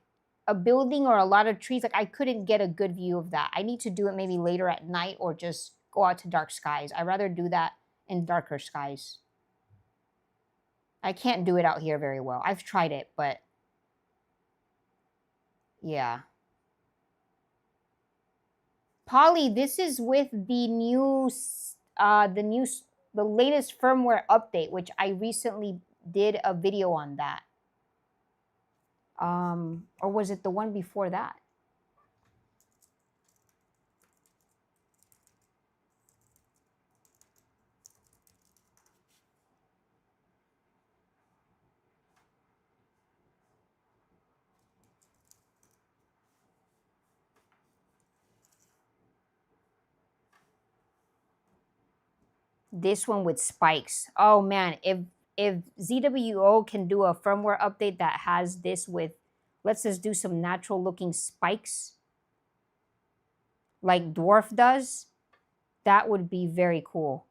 a building or a lot of trees, like I couldn't get a good view of that. I need to do it maybe later at night or just go out to dark skies. I'd rather do that in darker skies. I can't do it out here very well. I've tried it, but yeah. Polly, this is with the the latest firmware update, which I recently did a video on that. Or was it the one before that? This one with spikes. Oh man, if ZWO can do a firmware update that has this with, let's just do some natural looking spikes like Dwarf does, that would be very cool.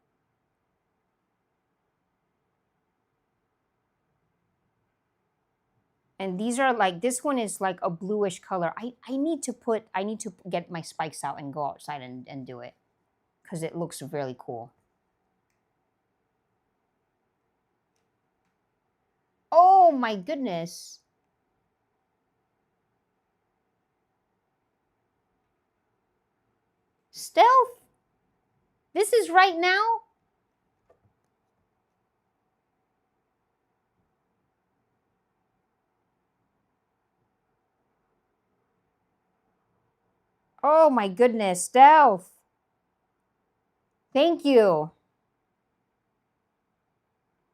And these are like, this one is like a bluish color. I need to get my spikes out and go outside and do it because it looks really cool. Oh my goodness. Stealth? This is right now? Oh my goodness, Stealth. Thank you.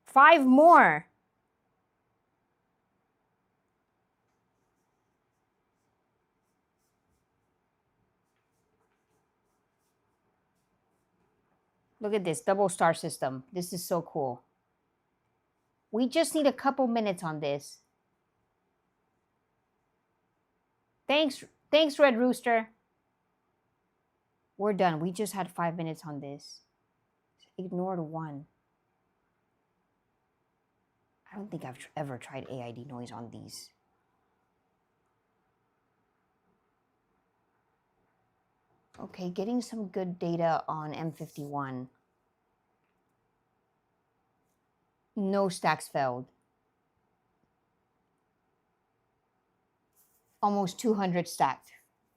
5 more. Look at this double star system. This is so cool. We just need a couple minutes on this. Thanks, Red Rooster. We're done. We just had 5 minutes on this. Ignored 1. I don't think I've ever tried AID noise on these. Okay, getting some good data on M51. No stacks failed. Almost 200 stacked.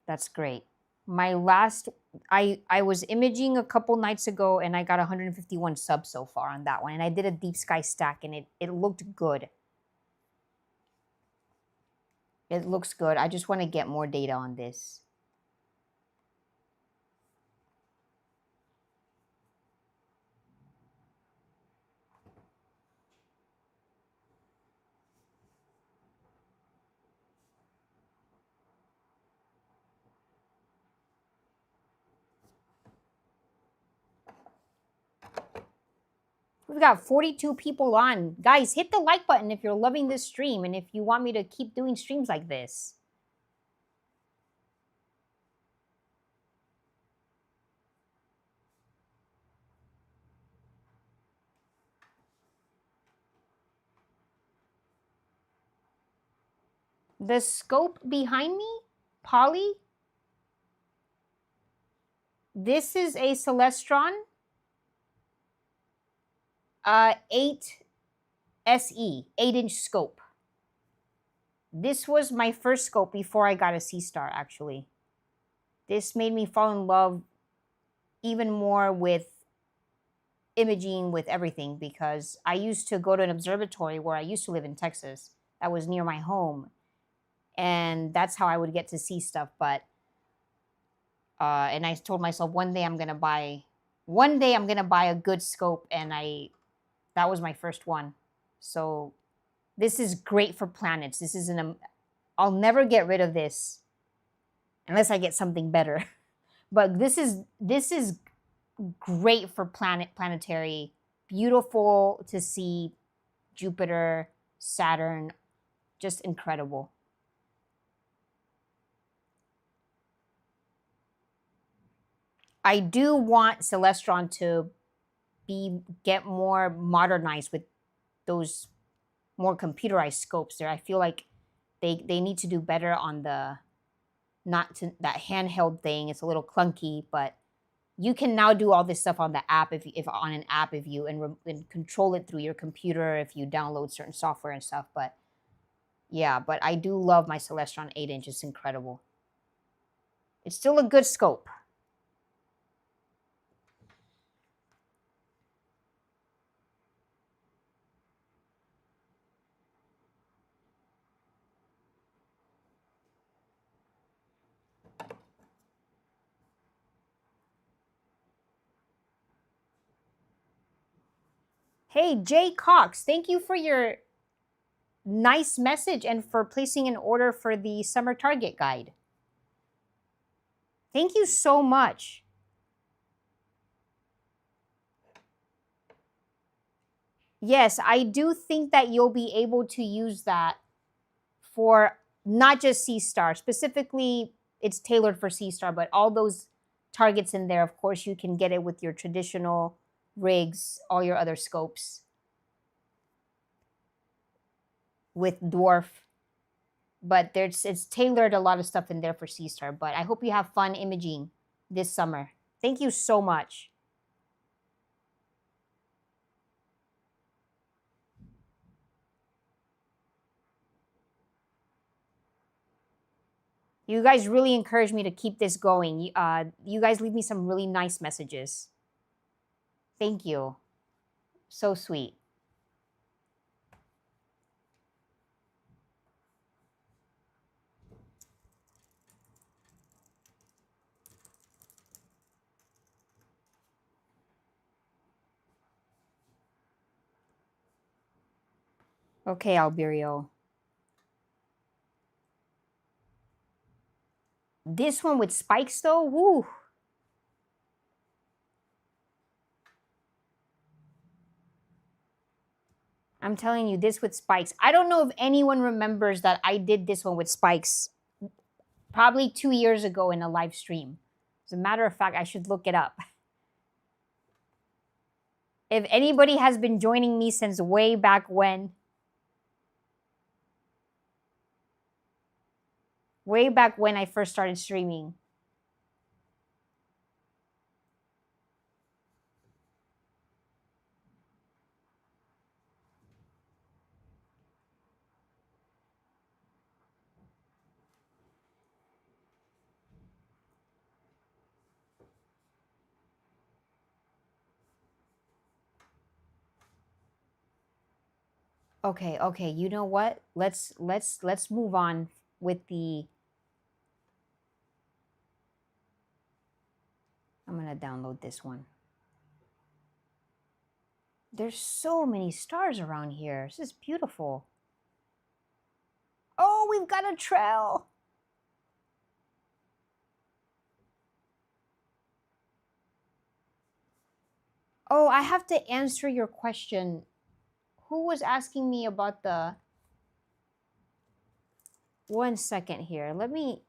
That's great. My last, I was imaging a couple nights ago and I got 151 subs so far on that one. And I did a deep sky stack and it looked good. It looks good. I just want to get more data on this. We've got 42 people on. Guys, hit the like button if you're loving this stream and if you want me to keep doing streams like this. The scope behind me, Polly, this is a Celestron 8 SE, 8-inch scope. This was my first scope before I got a Seestar, actually. This made me fall in love even more with imaging, with everything, because I used to go to an observatory where I used to live in Texas that was near my home. And that's how I would get to see stuff. But, and I told myself one day I'm going to buy a good scope. And that was my first one. So this is great for planets. This is I'll never get rid of this unless I get something better. But this is great for planetary. Beautiful to see. Jupiter, Saturn, just incredible. I do want Celestron to get more modernized with those more computerized scopes there. I feel like they need to do better on that handheld thing. It's a little clunky, but you can now do all this stuff on the app if on an app and control it through your computer if you download certain software and stuff. But yeah, but I do love my Celestron 8-inch. It's incredible. It's still a good scope. Hey, Jay Cox, thank you for your nice message and for placing an order for the summer Target guide. Thank you so much. Yes, I do think that you'll be able to use that for not just Seestar. Specifically, it's tailored for Seestar, but all those targets in there, of course, you can get it with your traditional rigs, all your other scopes with Dwarf. But it's tailored a lot of stuff in there for Seestar. But I hope you have fun imaging this summer. Thank you so much. You guys really encourage me to keep this going. You guys leave me some really nice messages. Thank you. So sweet. Okay, Albireo. This one with spikes, though, woo. I'm telling you, this with spikes. I don't know if anyone remembers that I did this one with spikes probably 2 years ago in a live stream. As a matter of fact, I should look it up. If anybody has been joining me since way back when, I first started streaming. Okay, okay. You know what? Let's move on with the. I'm gonna download this one. There's so many stars around here. This is beautiful. Oh, we've got a trail. Oh, I have to answer your question. Who was asking me about the... One second here. Let me...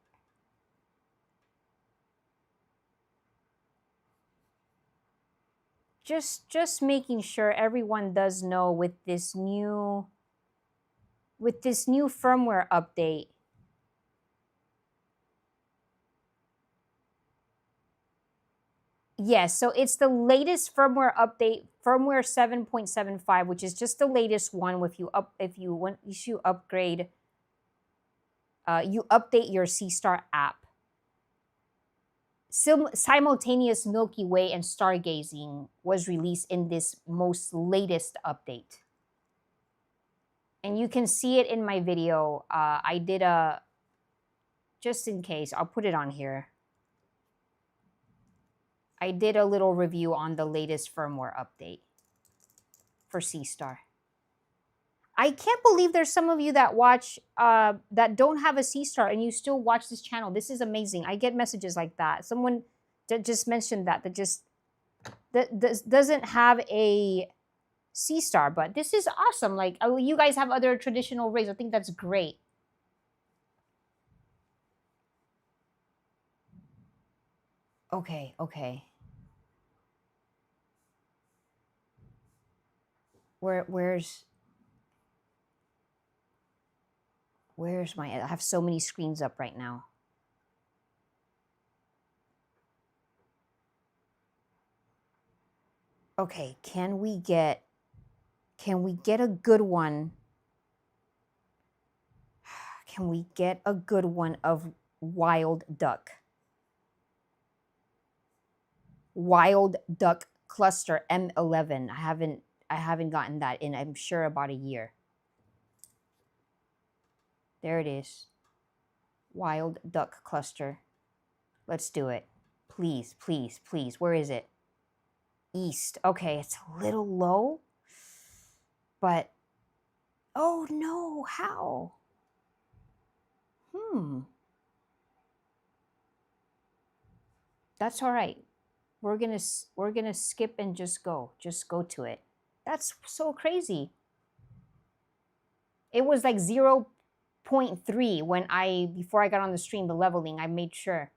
Just making sure everyone does know with this new firmware update. Yes, so it's the latest firmware update, firmware 7.75, which is just the latest one. If you upgrade, you update your Seestar app. Simultaneous Milky Way and stargazing was released in this most latest update. And you can see it in my video. I did a, just in case, I'll put it on here. I did a little review on the latest firmware update for Seestar. I can't believe there's some of you that watch, that don't have a Seestar and you still watch this channel. This is amazing. I get messages like that. Someone just mentioned that doesn't have a Seestar, but this is awesome. Like, you guys have other traditional rays. I think that's great. Okay, okay. Where's my... I have so many screens up right now. Okay, can we get a good one? Can we get a good one of Wild Duck? Wild Duck Cluster M11. I haven't gotten that in, I'm sure, about a year. There it is. Wild Duck Cluster. Let's do it. Please, please, please. Where is it? East. Okay, it's a little low. But, oh no, how? That's all right. We're gonna skip and just go to it. That's so crazy. It was like 0.3 when before I got on the stream, the leveling, I made sure.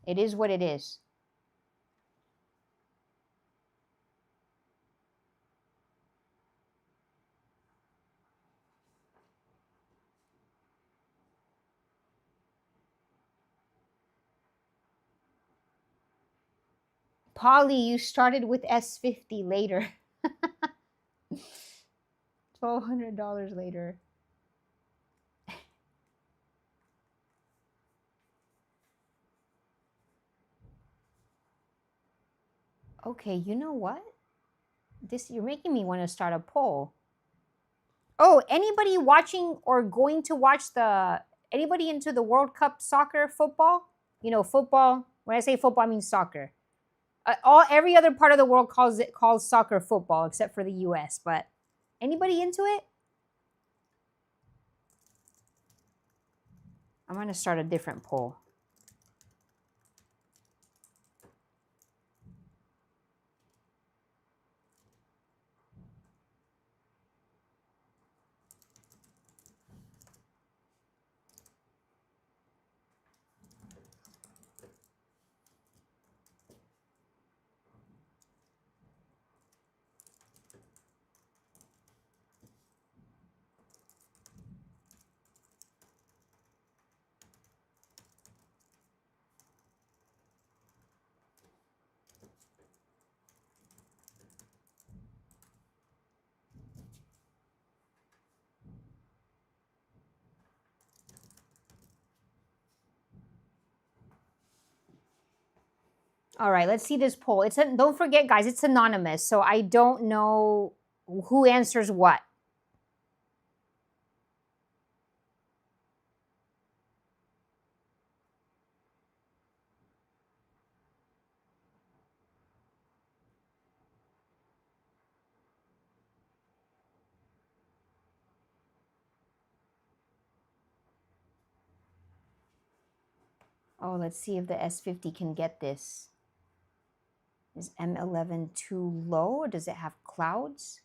It is what it is. Polly, you started with S50 later. $1,200 later. Okay, you know what? You're making me want to start a poll. Oh, anybody watching or going to watch anybody into the World Cup soccer football? You know, football. When I say football, I mean soccer. Every other part of the world calls soccer football except for the US, but anybody into it? I'm going to start a different poll. All right, let's see this poll. Don't forget, guys, it's anonymous, so I don't know who answers what. Oh, let's see if the S50 can get this. Is M11 too low, or does it have clouds?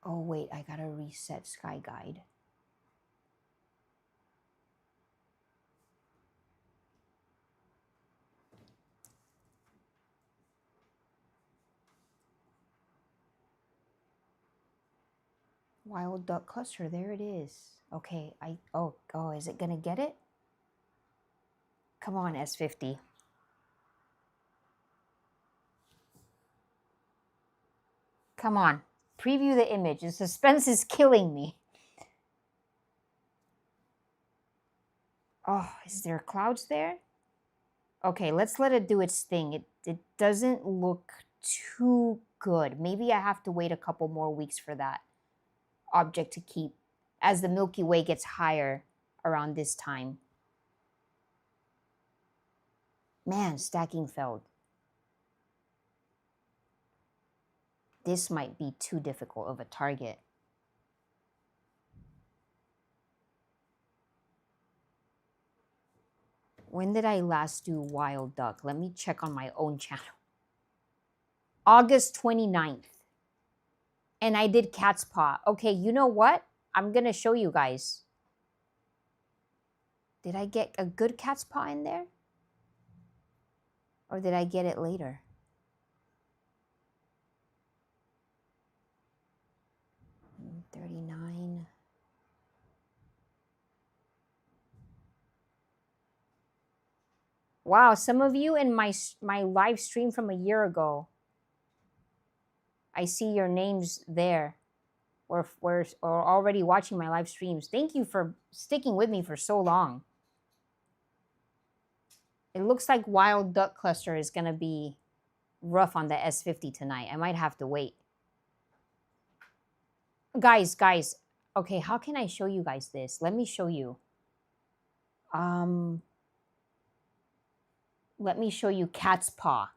Oh, wait, I gotta reset Sky Guide. Wild duck cluster, there it is. Okay, oh, is it gonna get it? Come on, S50. Come on, preview the image. The suspense is killing me. Oh, is there clouds there? Okay, let's let it do its thing. It doesn't look too good. Maybe I have to wait a couple more weeks for that object to keep as the Milky Way gets higher around this time. Man, stacking failed. This might be too difficult of a target. When did I last do wild duck? Let me check on my own channel. August 29th. And I did cat's paw. Okay, you know what? I'm going to show you guys. Did I get a good cat's paw in there? Or did I get it later? M39. Wow, some of you in my live stream from a year ago. I see your names there. Or already watching my live streams. Thank you for sticking with me for so long. It looks like wild duck cluster is going to be rough on the S50 tonight. I might have to wait. Guys. Okay, how can I show you guys this? Let me show you. Let me show you cat's paw.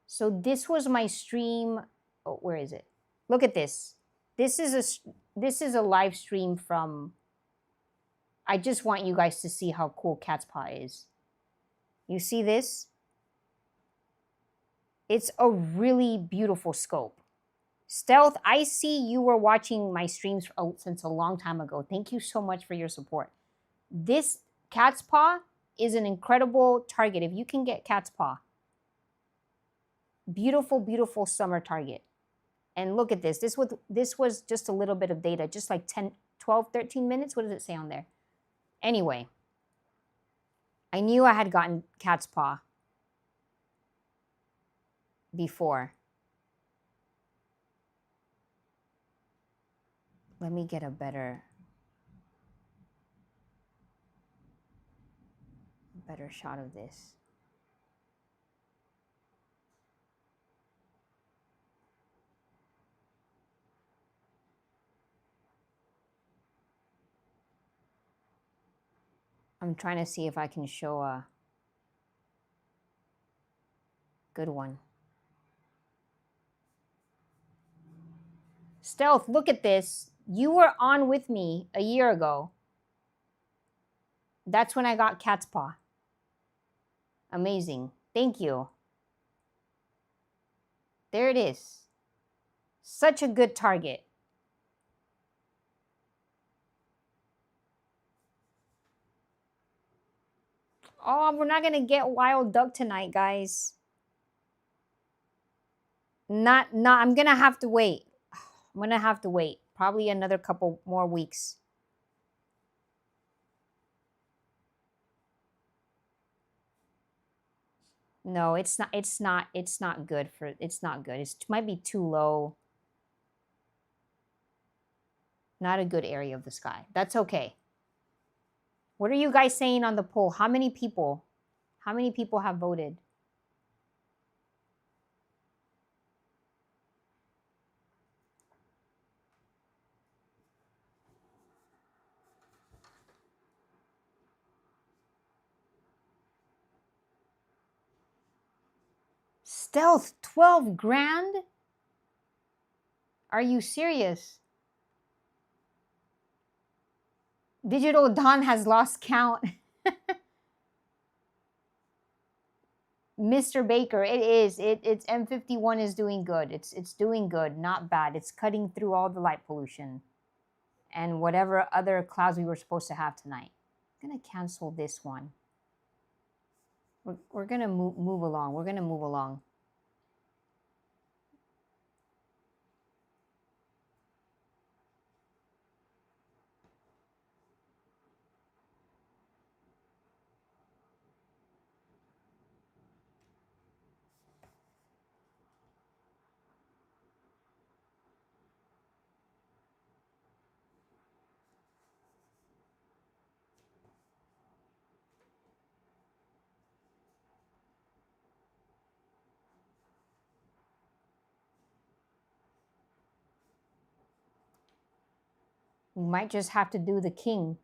So this was my stream. Oh, where is it? Look at this. This is a live stream from. I just want you guys to see how cool cat's paw is. You see this? It's a really beautiful scope. Stealth, I see you were watching my streams since a long time ago. Thank you so much for your support. This cat's paw is an incredible target. If you can get cat's paw. Beautiful, beautiful summer target. And look at this. This was just a little bit of data, just like 10, 12, 13 minutes. What does it say on there? Anyway, I knew I had gotten cat's paw before. Let me get a better shot of this. I'm trying to see if I can show a good one. Stealth, look at this. You were on with me a year ago. That's when I got cat's paw. Amazing. Thank you. There it is. Such a good target. Oh, we're not going to get wild duck tonight, guys. I'm going to have to wait. I'm going to have to wait. Probably another couple more weeks. No, it's not good for, it's not good. It might be too low. Not a good area of the sky. That's okay. What are you guys saying on the poll? How many people have voted? Stealth, 12 grand? Are you serious? Digital Dawn has lost count. Mr. Baker, it is. It's M51 is doing good. It's doing good, not bad. It's cutting through all the light pollution and whatever other clouds we were supposed to have tonight. I'm gonna cancel this one. We're gonna move along. We're gonna move along. We might just have to do the king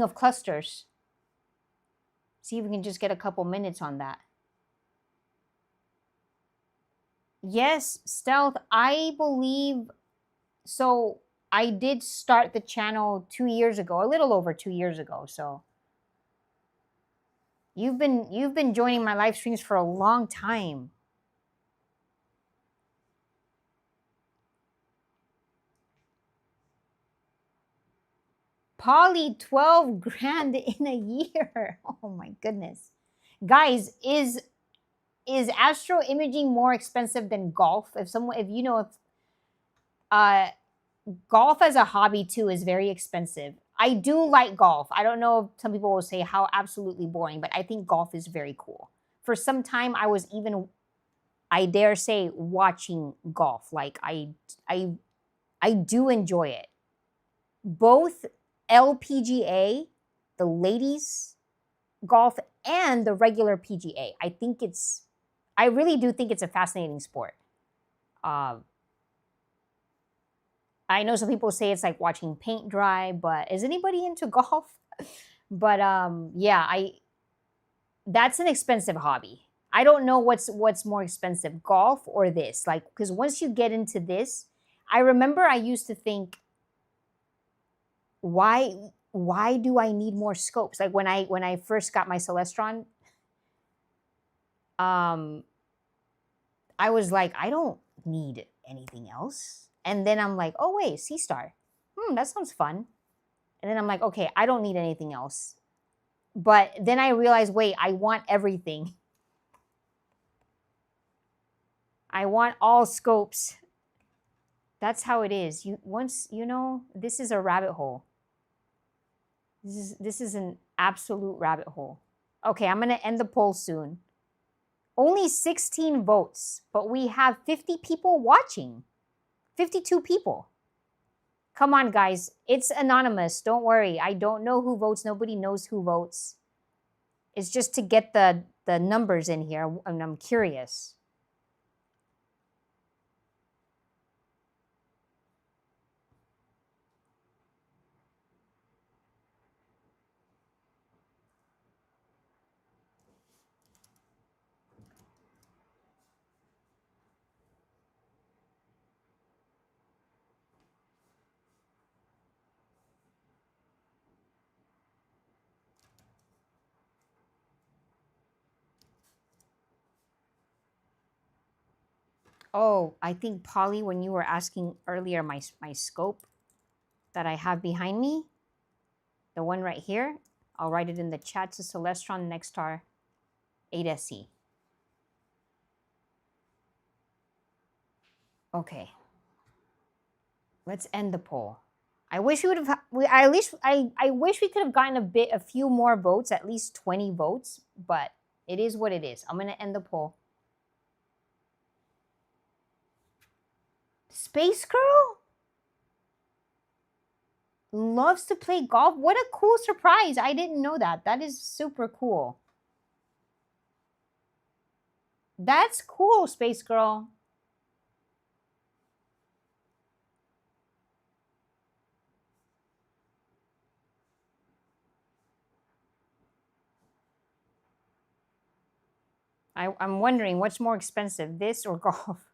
of clusters. See if we can just get a couple minutes on that. Yes, Stealth, I believe, so I did start the channel 2 years ago, a little over 2 years ago, so you've been joining my live streams for a long time. Polly, 12 grand in a year. Oh my goodness. Guys, is astro imaging more expensive than golf? If you know, golf as a hobby too is very expensive. I do like golf. I don't know if some people will say how absolutely boring, but I think golf is very cool. For some time, I was even, I dare say, watching golf. Like I do enjoy it. Both LPGA, the ladies golf, and the regular PGA. I really do think it's a fascinating sport. I know some people say it's like watching paint dry, but is anybody into golf? But yeah, that's an expensive hobby. I don't know what's more expensive, golf or this. Like, because once you get into this, I remember I used to think, why do I need more scopes? Like when I first got my Celestron, I was like, I don't need anything else. And then I'm like, oh wait, Seestar. That sounds fun. And then I'm like, okay, I don't need anything else. But then I realized, wait, I want everything. I want all scopes. That's how it is. Once you know, this is a rabbit hole. This is an absolute rabbit hole. Okay, I'm gonna end the poll soon. Only 16 votes, but we have 50 people watching. 52 people. Come on, guys. It's anonymous. Don't worry. I don't know who votes. Nobody knows who votes. It's just to get the numbers in here, and I'm curious. Oh, I think, Polly, when you were asking earlier my scope that I have behind me, the one right here, I'll write it in the chat, to Celestron Nextstar 8SE. Okay. Let's end the poll. I wish we would have, I wish we could have gotten a few more votes, at least 20 votes, but it is what it is. I'm going to end the poll. Space Girl loves to play golf. What a cool surprise. I didn't know that. That is super cool. That's cool, Space Girl. I'm wondering, what's more expensive, this or golf?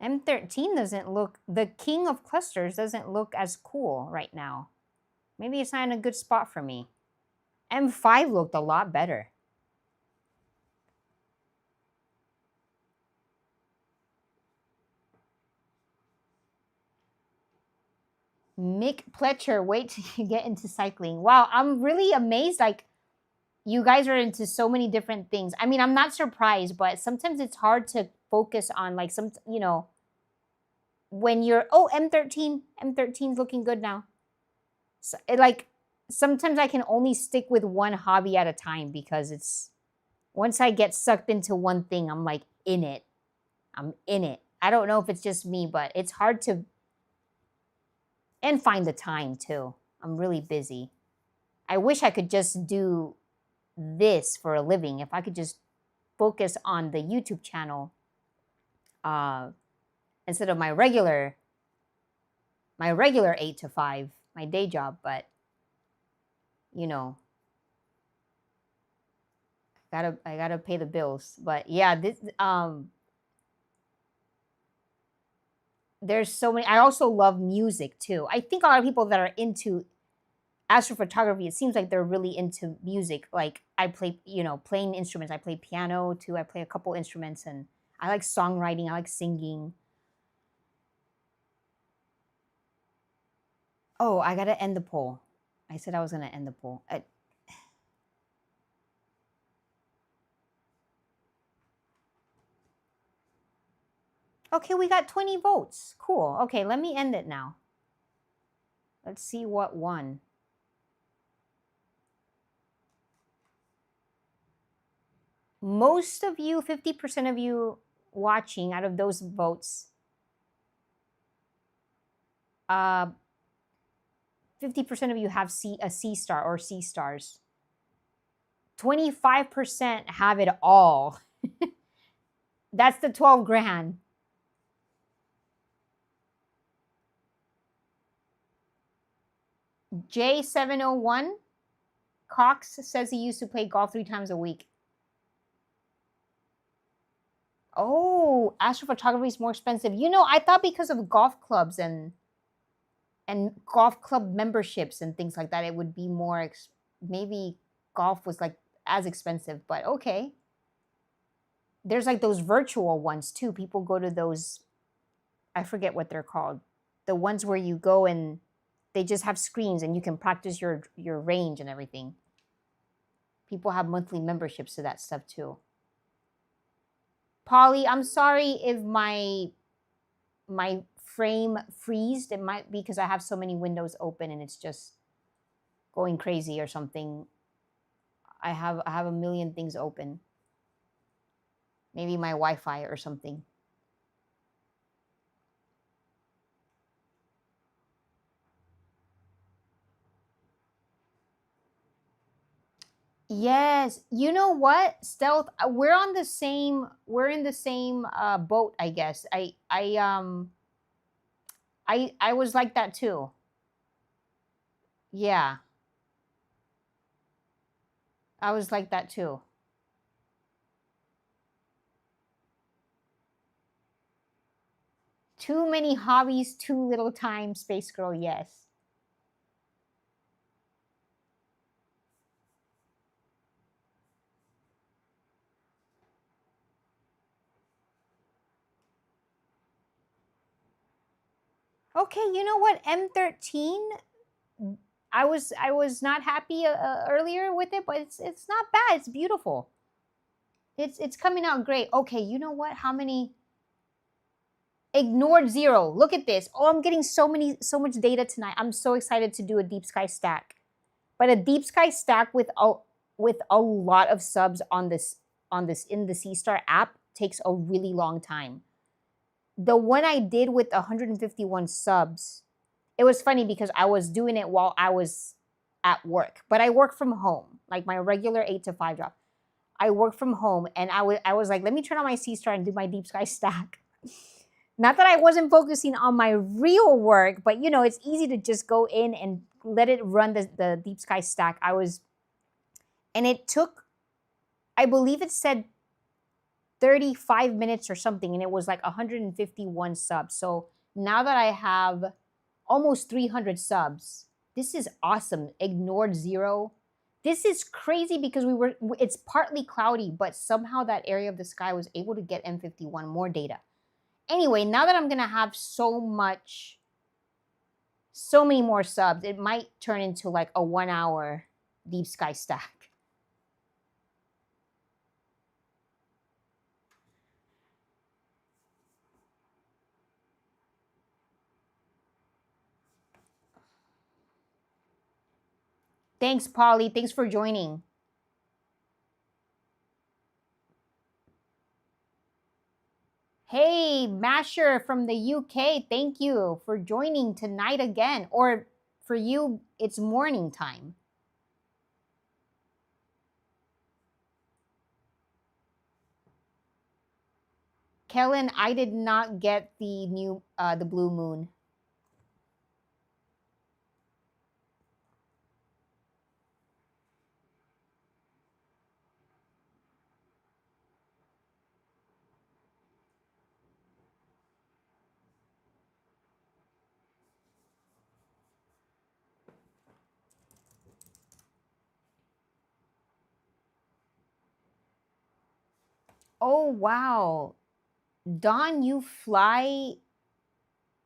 M13 doesn't look, the king of clusters doesn't look as cool right now. Maybe it's not in a good spot for me. M5 looked a lot better. Mick Pletcher, wait till you get into cycling. Wow, I'm really amazed. Like, you guys are into so many different things. I mean, I'm not surprised, but sometimes it's hard to focus on, like, some, you know, when you're, oh, M13's looking good now. So, like, sometimes I can only stick with one hobby at a time because it's, once I get sucked into one thing, I'm like in it. I'm in it. I don't know if it's just me, but it's hard to, and find the time too. I'm really busy. I wish I could just do this for a living. If I could just focus on the YouTube channel instead of my regular 8 to 5, my day job, but you know, I gotta pay the bills. But yeah, this there's so many. I also love music too. I think a lot of people that are into astrophotography, it seems like they're really into music. Like, I play, you know, playing instruments. I play piano too. I play a couple instruments, and I like songwriting. I like singing. Oh, I gotta end the poll. I said I was gonna end the poll. Okay, we got 20 votes. Cool. Okay, let me end it now. Let's see what won. Most of you, 50% of you watching out of those votes, 50% of you have a Seestar or Seestars. 25% have it all. That's the 12 grand. J701 Cox says he used to play golf 3 times a week. Oh, astrophotography is more expensive. You know, I thought because of golf clubs and golf club memberships and things like that, it would be more, maybe golf was like as expensive, but okay. There's like those virtual ones too. People go to those, I forget what they're called. The ones where you go and they just have screens and you can practice your range and everything. People have monthly memberships to that stuff too. Polly, I'm sorry if my frame freezed. It might be because I have so many windows open and it's just going crazy or something. I have a million things open. Maybe my Wi-Fi or something. Yes, you know what, Stealth? We're in the same boat, I guess. I was like that too. Yeah, I was like that too. Too many hobbies, too little time, Space Girl. Yes. Okay, you know what? M13. I was not happy earlier with it, but it's not bad. It's beautiful. It's coming out great. Okay, you know what? How many? Ignored 0. Look at this. Oh, I'm getting so much data tonight. I'm so excited to do a deep sky stack. But a deep sky stack with a lot of subs on this in the Seestar app takes a really long time. The one I did with 151 subs, it was funny because I was doing it while I was at work, but I work from home, like my regular 8 to 5 job. I work from home, and I was like, let me turn on my Seestar and do my deep sky stack. Not that I wasn't focusing on my real work, but you know, it's easy to just go in and let it run the deep sky stack. And it took, I believe it said 35 minutes or something, and it was like 151 subs. So now that I have almost 300 subs, this is awesome. Ignored 0. This is crazy because it's partly cloudy, but somehow that area of the sky was able to get M51 more data. Anyway, now that I'm going to have so many more subs, it might turn into like a 1-hour deep sky stack. Thanks, Polly. Thanks for joining. Hey, Masher from the UK, thank you for joining tonight again. Or for you, it's morning time. Kellen, I did not get the new, the blue moon. Oh, wow. Don, you fly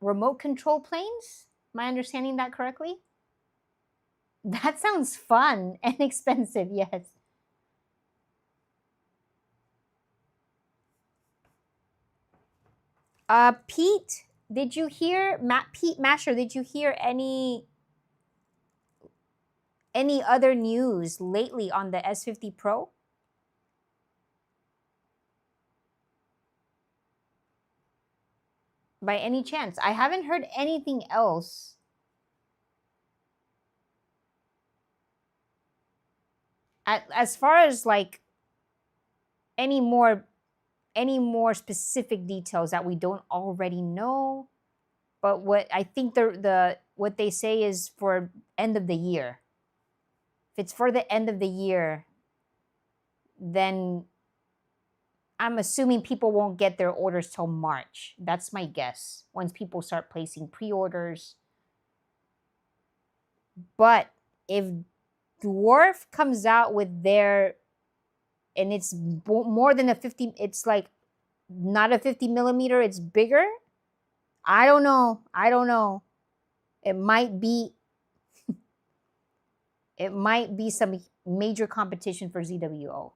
remote control planes? Am I understanding that correctly? That sounds fun and expensive, yes. Pete, did you hear, Pete Masher, did you hear any other news lately on the S50 Pro? By any chance? I haven't heard anything else. As far as like any more specific details that we don't already know, but what I think what they say is for end of the year. If it's for the end of the year, then I'm assuming people won't get their orders till March. That's my guess. Once people start placing pre-orders. But if Dwarf comes out with their, and it's more than a 50, it's like not a 50 millimeter, it's bigger. I don't know. It might be some major competition for ZWO.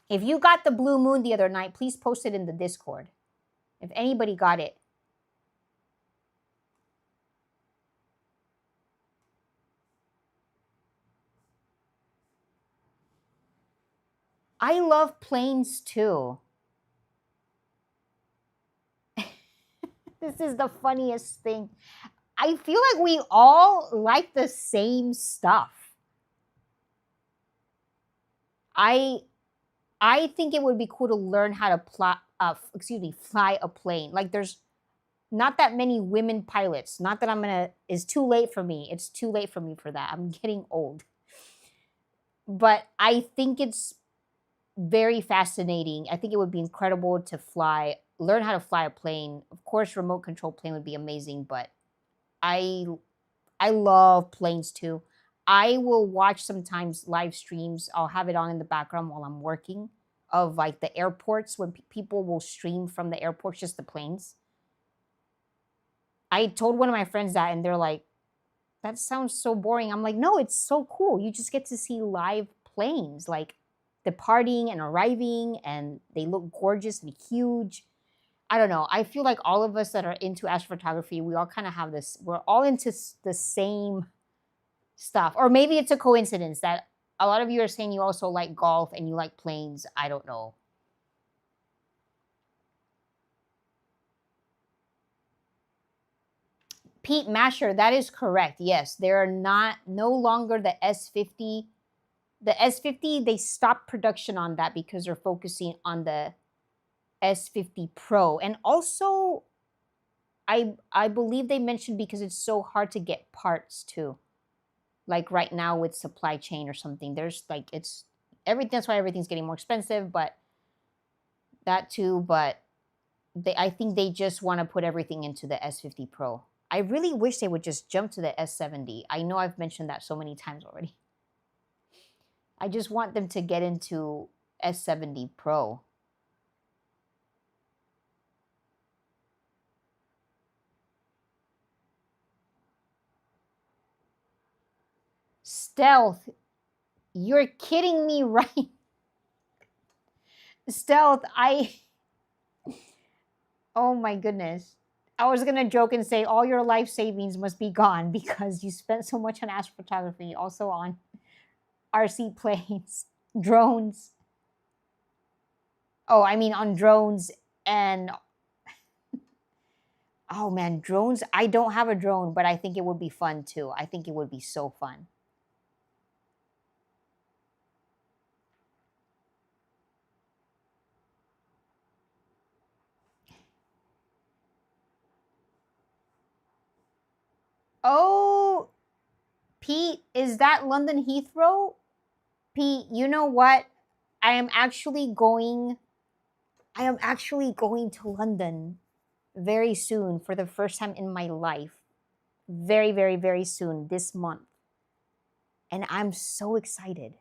If you got the blue moon the other night, please post it in the Discord. If anybody got it. I love planes too. This is the funniest thing. I feel like we all like the same stuff. I think it would be cool to learn how to fly a plane. Like there's not that many women pilots. Not that it's too late for me. It's too late for me for that. I'm getting old. But I think it's very fascinating. I think it would be incredible to learn how to fly a plane. Of course, remote control plane would be amazing, but I love planes too. I will watch sometimes live streams. I'll have it on in the background while I'm working of like the airports when people will stream from the airports, just the planes. I told one of my friends that and they're like, that sounds so boring. I'm like, no, it's so cool. You just get to see live planes like departing and arriving and they look gorgeous and huge. I don't know. I feel like all of us that are into astrophotography, we all kind of have this, we're all into the same stuff. Or maybe it's a coincidence that a lot of you are saying you also like golf and you like planes. I don't know. Pete Masher, that is correct. Yes, they are no longer the S50. The S50, they stopped production on that because they're focusing on the S50 Pro. And also, I believe they mentioned because it's so hard to get parts too. Like right now with supply chain or something, there's like, That's why everything's getting more expensive, but that too, but I think they just want to put everything into the S50 Pro. I really wish they would just jump to the S70. I know I've mentioned that so many times already. I just want them to get into S70 Pro. Stealth, you're kidding me, right? Stealth, oh my goodness. I was going to joke and say all your life savings must be gone because you spent so much on astrophotography, also on RC planes, drones. Oh, I mean on drones and... Oh man, drones. I don't have a drone, but I think it would be fun too. I think it would be so fun. Oh, Pete, is that London Heathrow? Pete, you know what? I am actually going to London very soon for the first time in my life. Very, very, very soon this month. And I'm so excited.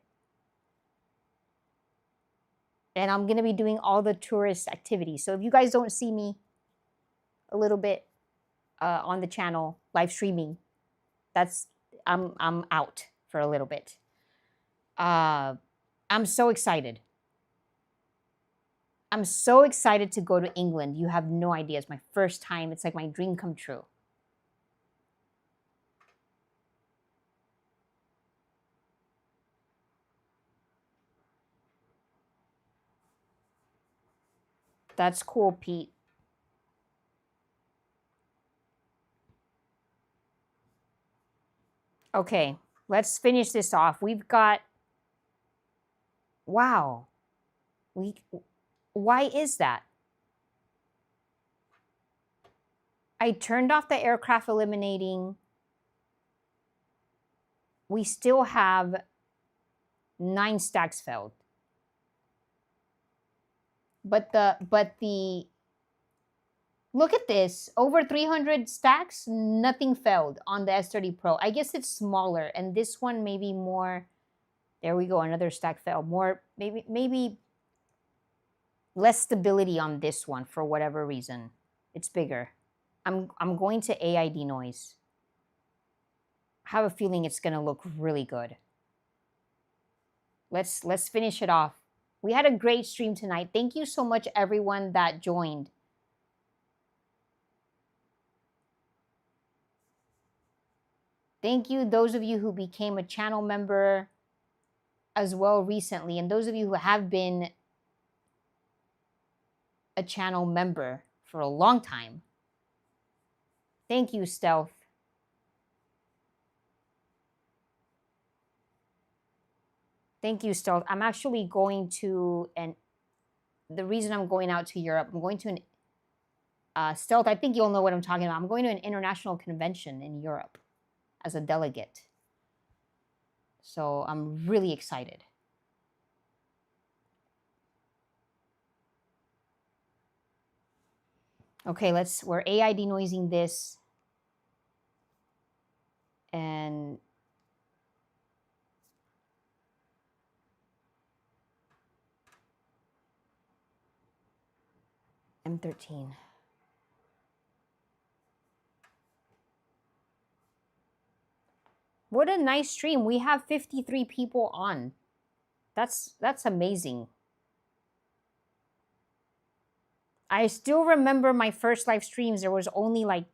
And I'm going to be doing all the tourist activities. So if you guys don't see me a little bit on the channel live streaming, that's I'm out for a little bit. I'm so excited. I'm so excited to go to England. You have no idea. It's my first time. It's like my dream come true. That's cool, Pete. Okay, let's finish this off. We've got... Wow. Why is that? I turned off the aircraft eliminating. We still have 9 stacks failed. But the look at this. Over 300 stacks, nothing failed on the S30 Pro. I guess it's smaller, and this one maybe more. There we go, another stack failed. More, maybe less stability on this one for whatever reason. It's bigger. I'm going to AI denoise. I have a feeling it's gonna look really good. Let's finish it off. We had a great stream tonight. Thank you so much, everyone that joined. Thank you, those of you who became a channel member as well recently, and those of you who have been a channel member for a long time. Thank you, Stealth. Thank you, Stealth. I'm actually going to, and the reason I'm going out to Europe, I'm going to an, Stealth, I think you'll know what I'm talking about. I'm going to an international convention in Europe as a delegate. So I'm really excited. Okay, we're AI denoising this. And M13. What a nice stream. We have 53 people on. That's amazing. I still remember my first live streams. There was only like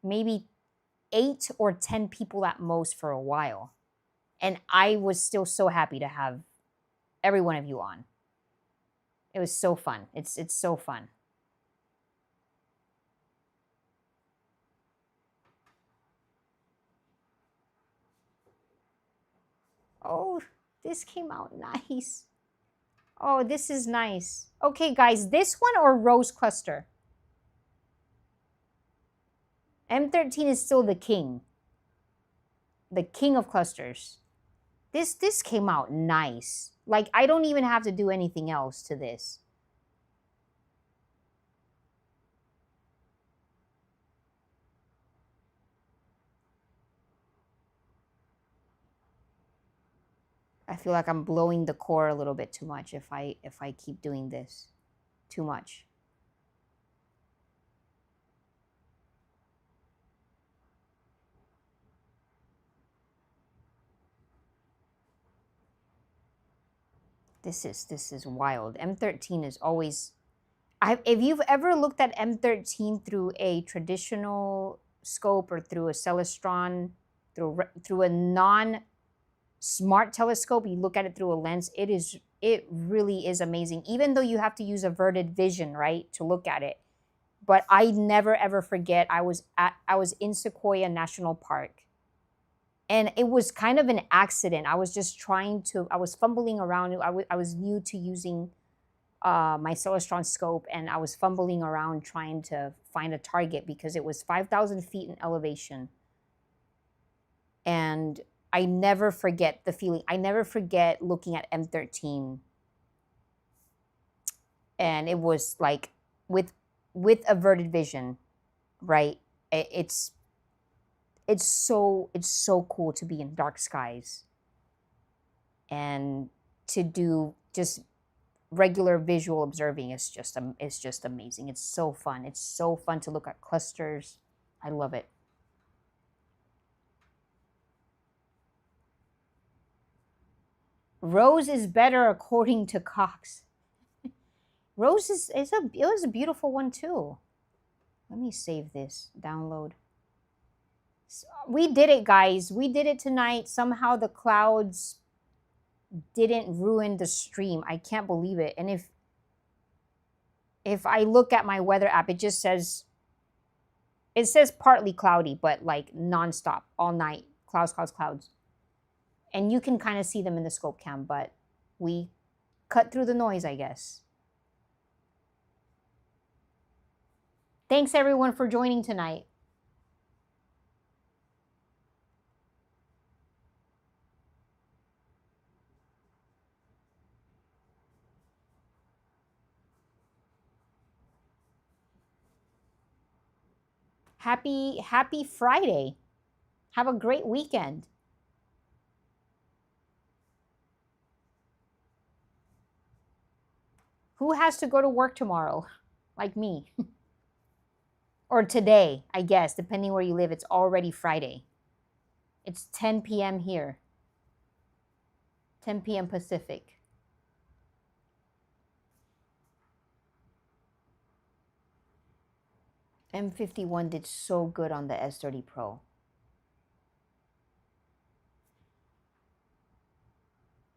maybe 8 or 10 people at most for a while. And I was still so happy to have every one of you on. It was so fun. It's so fun. Oh, this came out nice. Oh, this is nice. Okay, guys, this one or Rose Cluster? M13 is still the king. The king of clusters. This came out nice. Like, I don't even have to do anything else to this. I feel like I'm blowing the core a little bit too much if I keep doing this too much. This is wild. M13 is always if you've ever looked at M13 through a traditional scope or through a Celestron, through a non-smart telescope, you look at it through a lens, it really is amazing. Even though you have to use averted vision, right, to look at it. But I never ever forget I was in Sequoia National Park. And it was kind of an accident. I was just I was fumbling around. I was new to using my Celestron scope, and I was fumbling around trying to find a target because it was 5,000 feet in elevation. And I never forget the feeling. I never forget looking at M13. And it was like with averted vision, right? It's so cool to be in dark skies and to do just regular visual observing. It's just amazing. It's so fun. It's so fun to look at clusters. I love it. Rose is better according to Cox. Rose it was a beautiful one too. Let me save this, download. We did it, guys. We did it tonight. Somehow the clouds didn't ruin the stream. I can't believe it. And if I look at my weather app, it just says, partly cloudy, but like nonstop, all night. Clouds, clouds, clouds. And you can kind of see them in the scope cam, but we cut through the noise, I guess. Thanks everyone for joining tonight. Happy Friday. Have a great weekend. Who has to go to work tomorrow? Like me. Or today, I guess, depending where you live. It's already Friday. It's 10 p.m. here. 10 p.m. Pacific. M51 did so good on the S30 Pro.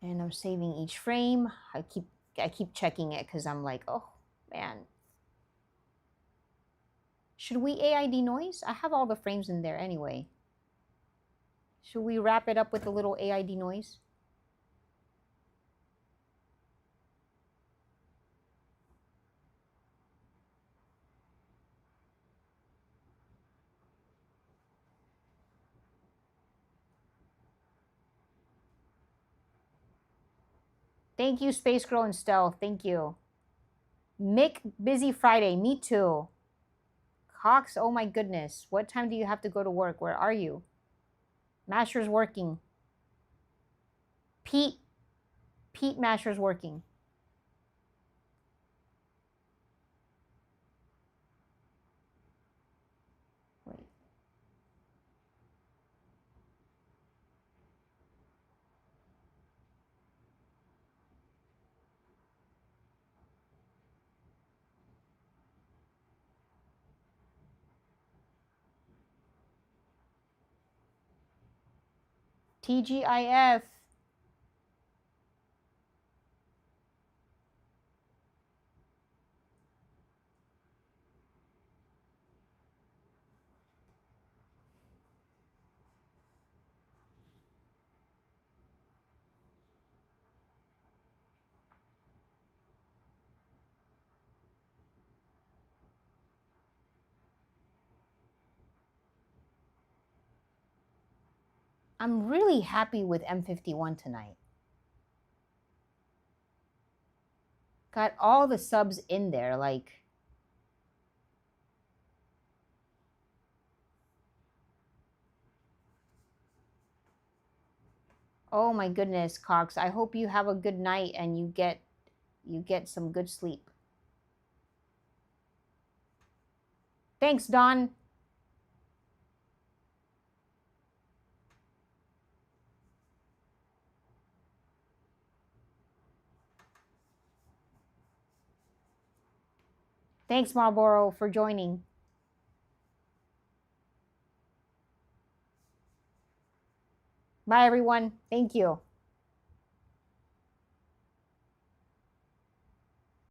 And I'm saving each frame. I keep checking it because I'm like, oh man. Should we AID noise? I have all the frames in there anyway. Should we wrap it up with a little AID noise? Thank you, Space Girl and Stealth. Thank you. Mick, busy Friday. Me too. Cox, oh my goodness. What time do you have to go to work? Where are you? Masher's working. Pete Masher's working. Wait. TGIF. I'm really happy with M51 tonight. Got all the subs in there, like. Oh my goodness, Cox. I hope you have a good night and you get some good sleep. Thanks, Don. Thanks, Marlboro, for joining. Bye, everyone. Thank you.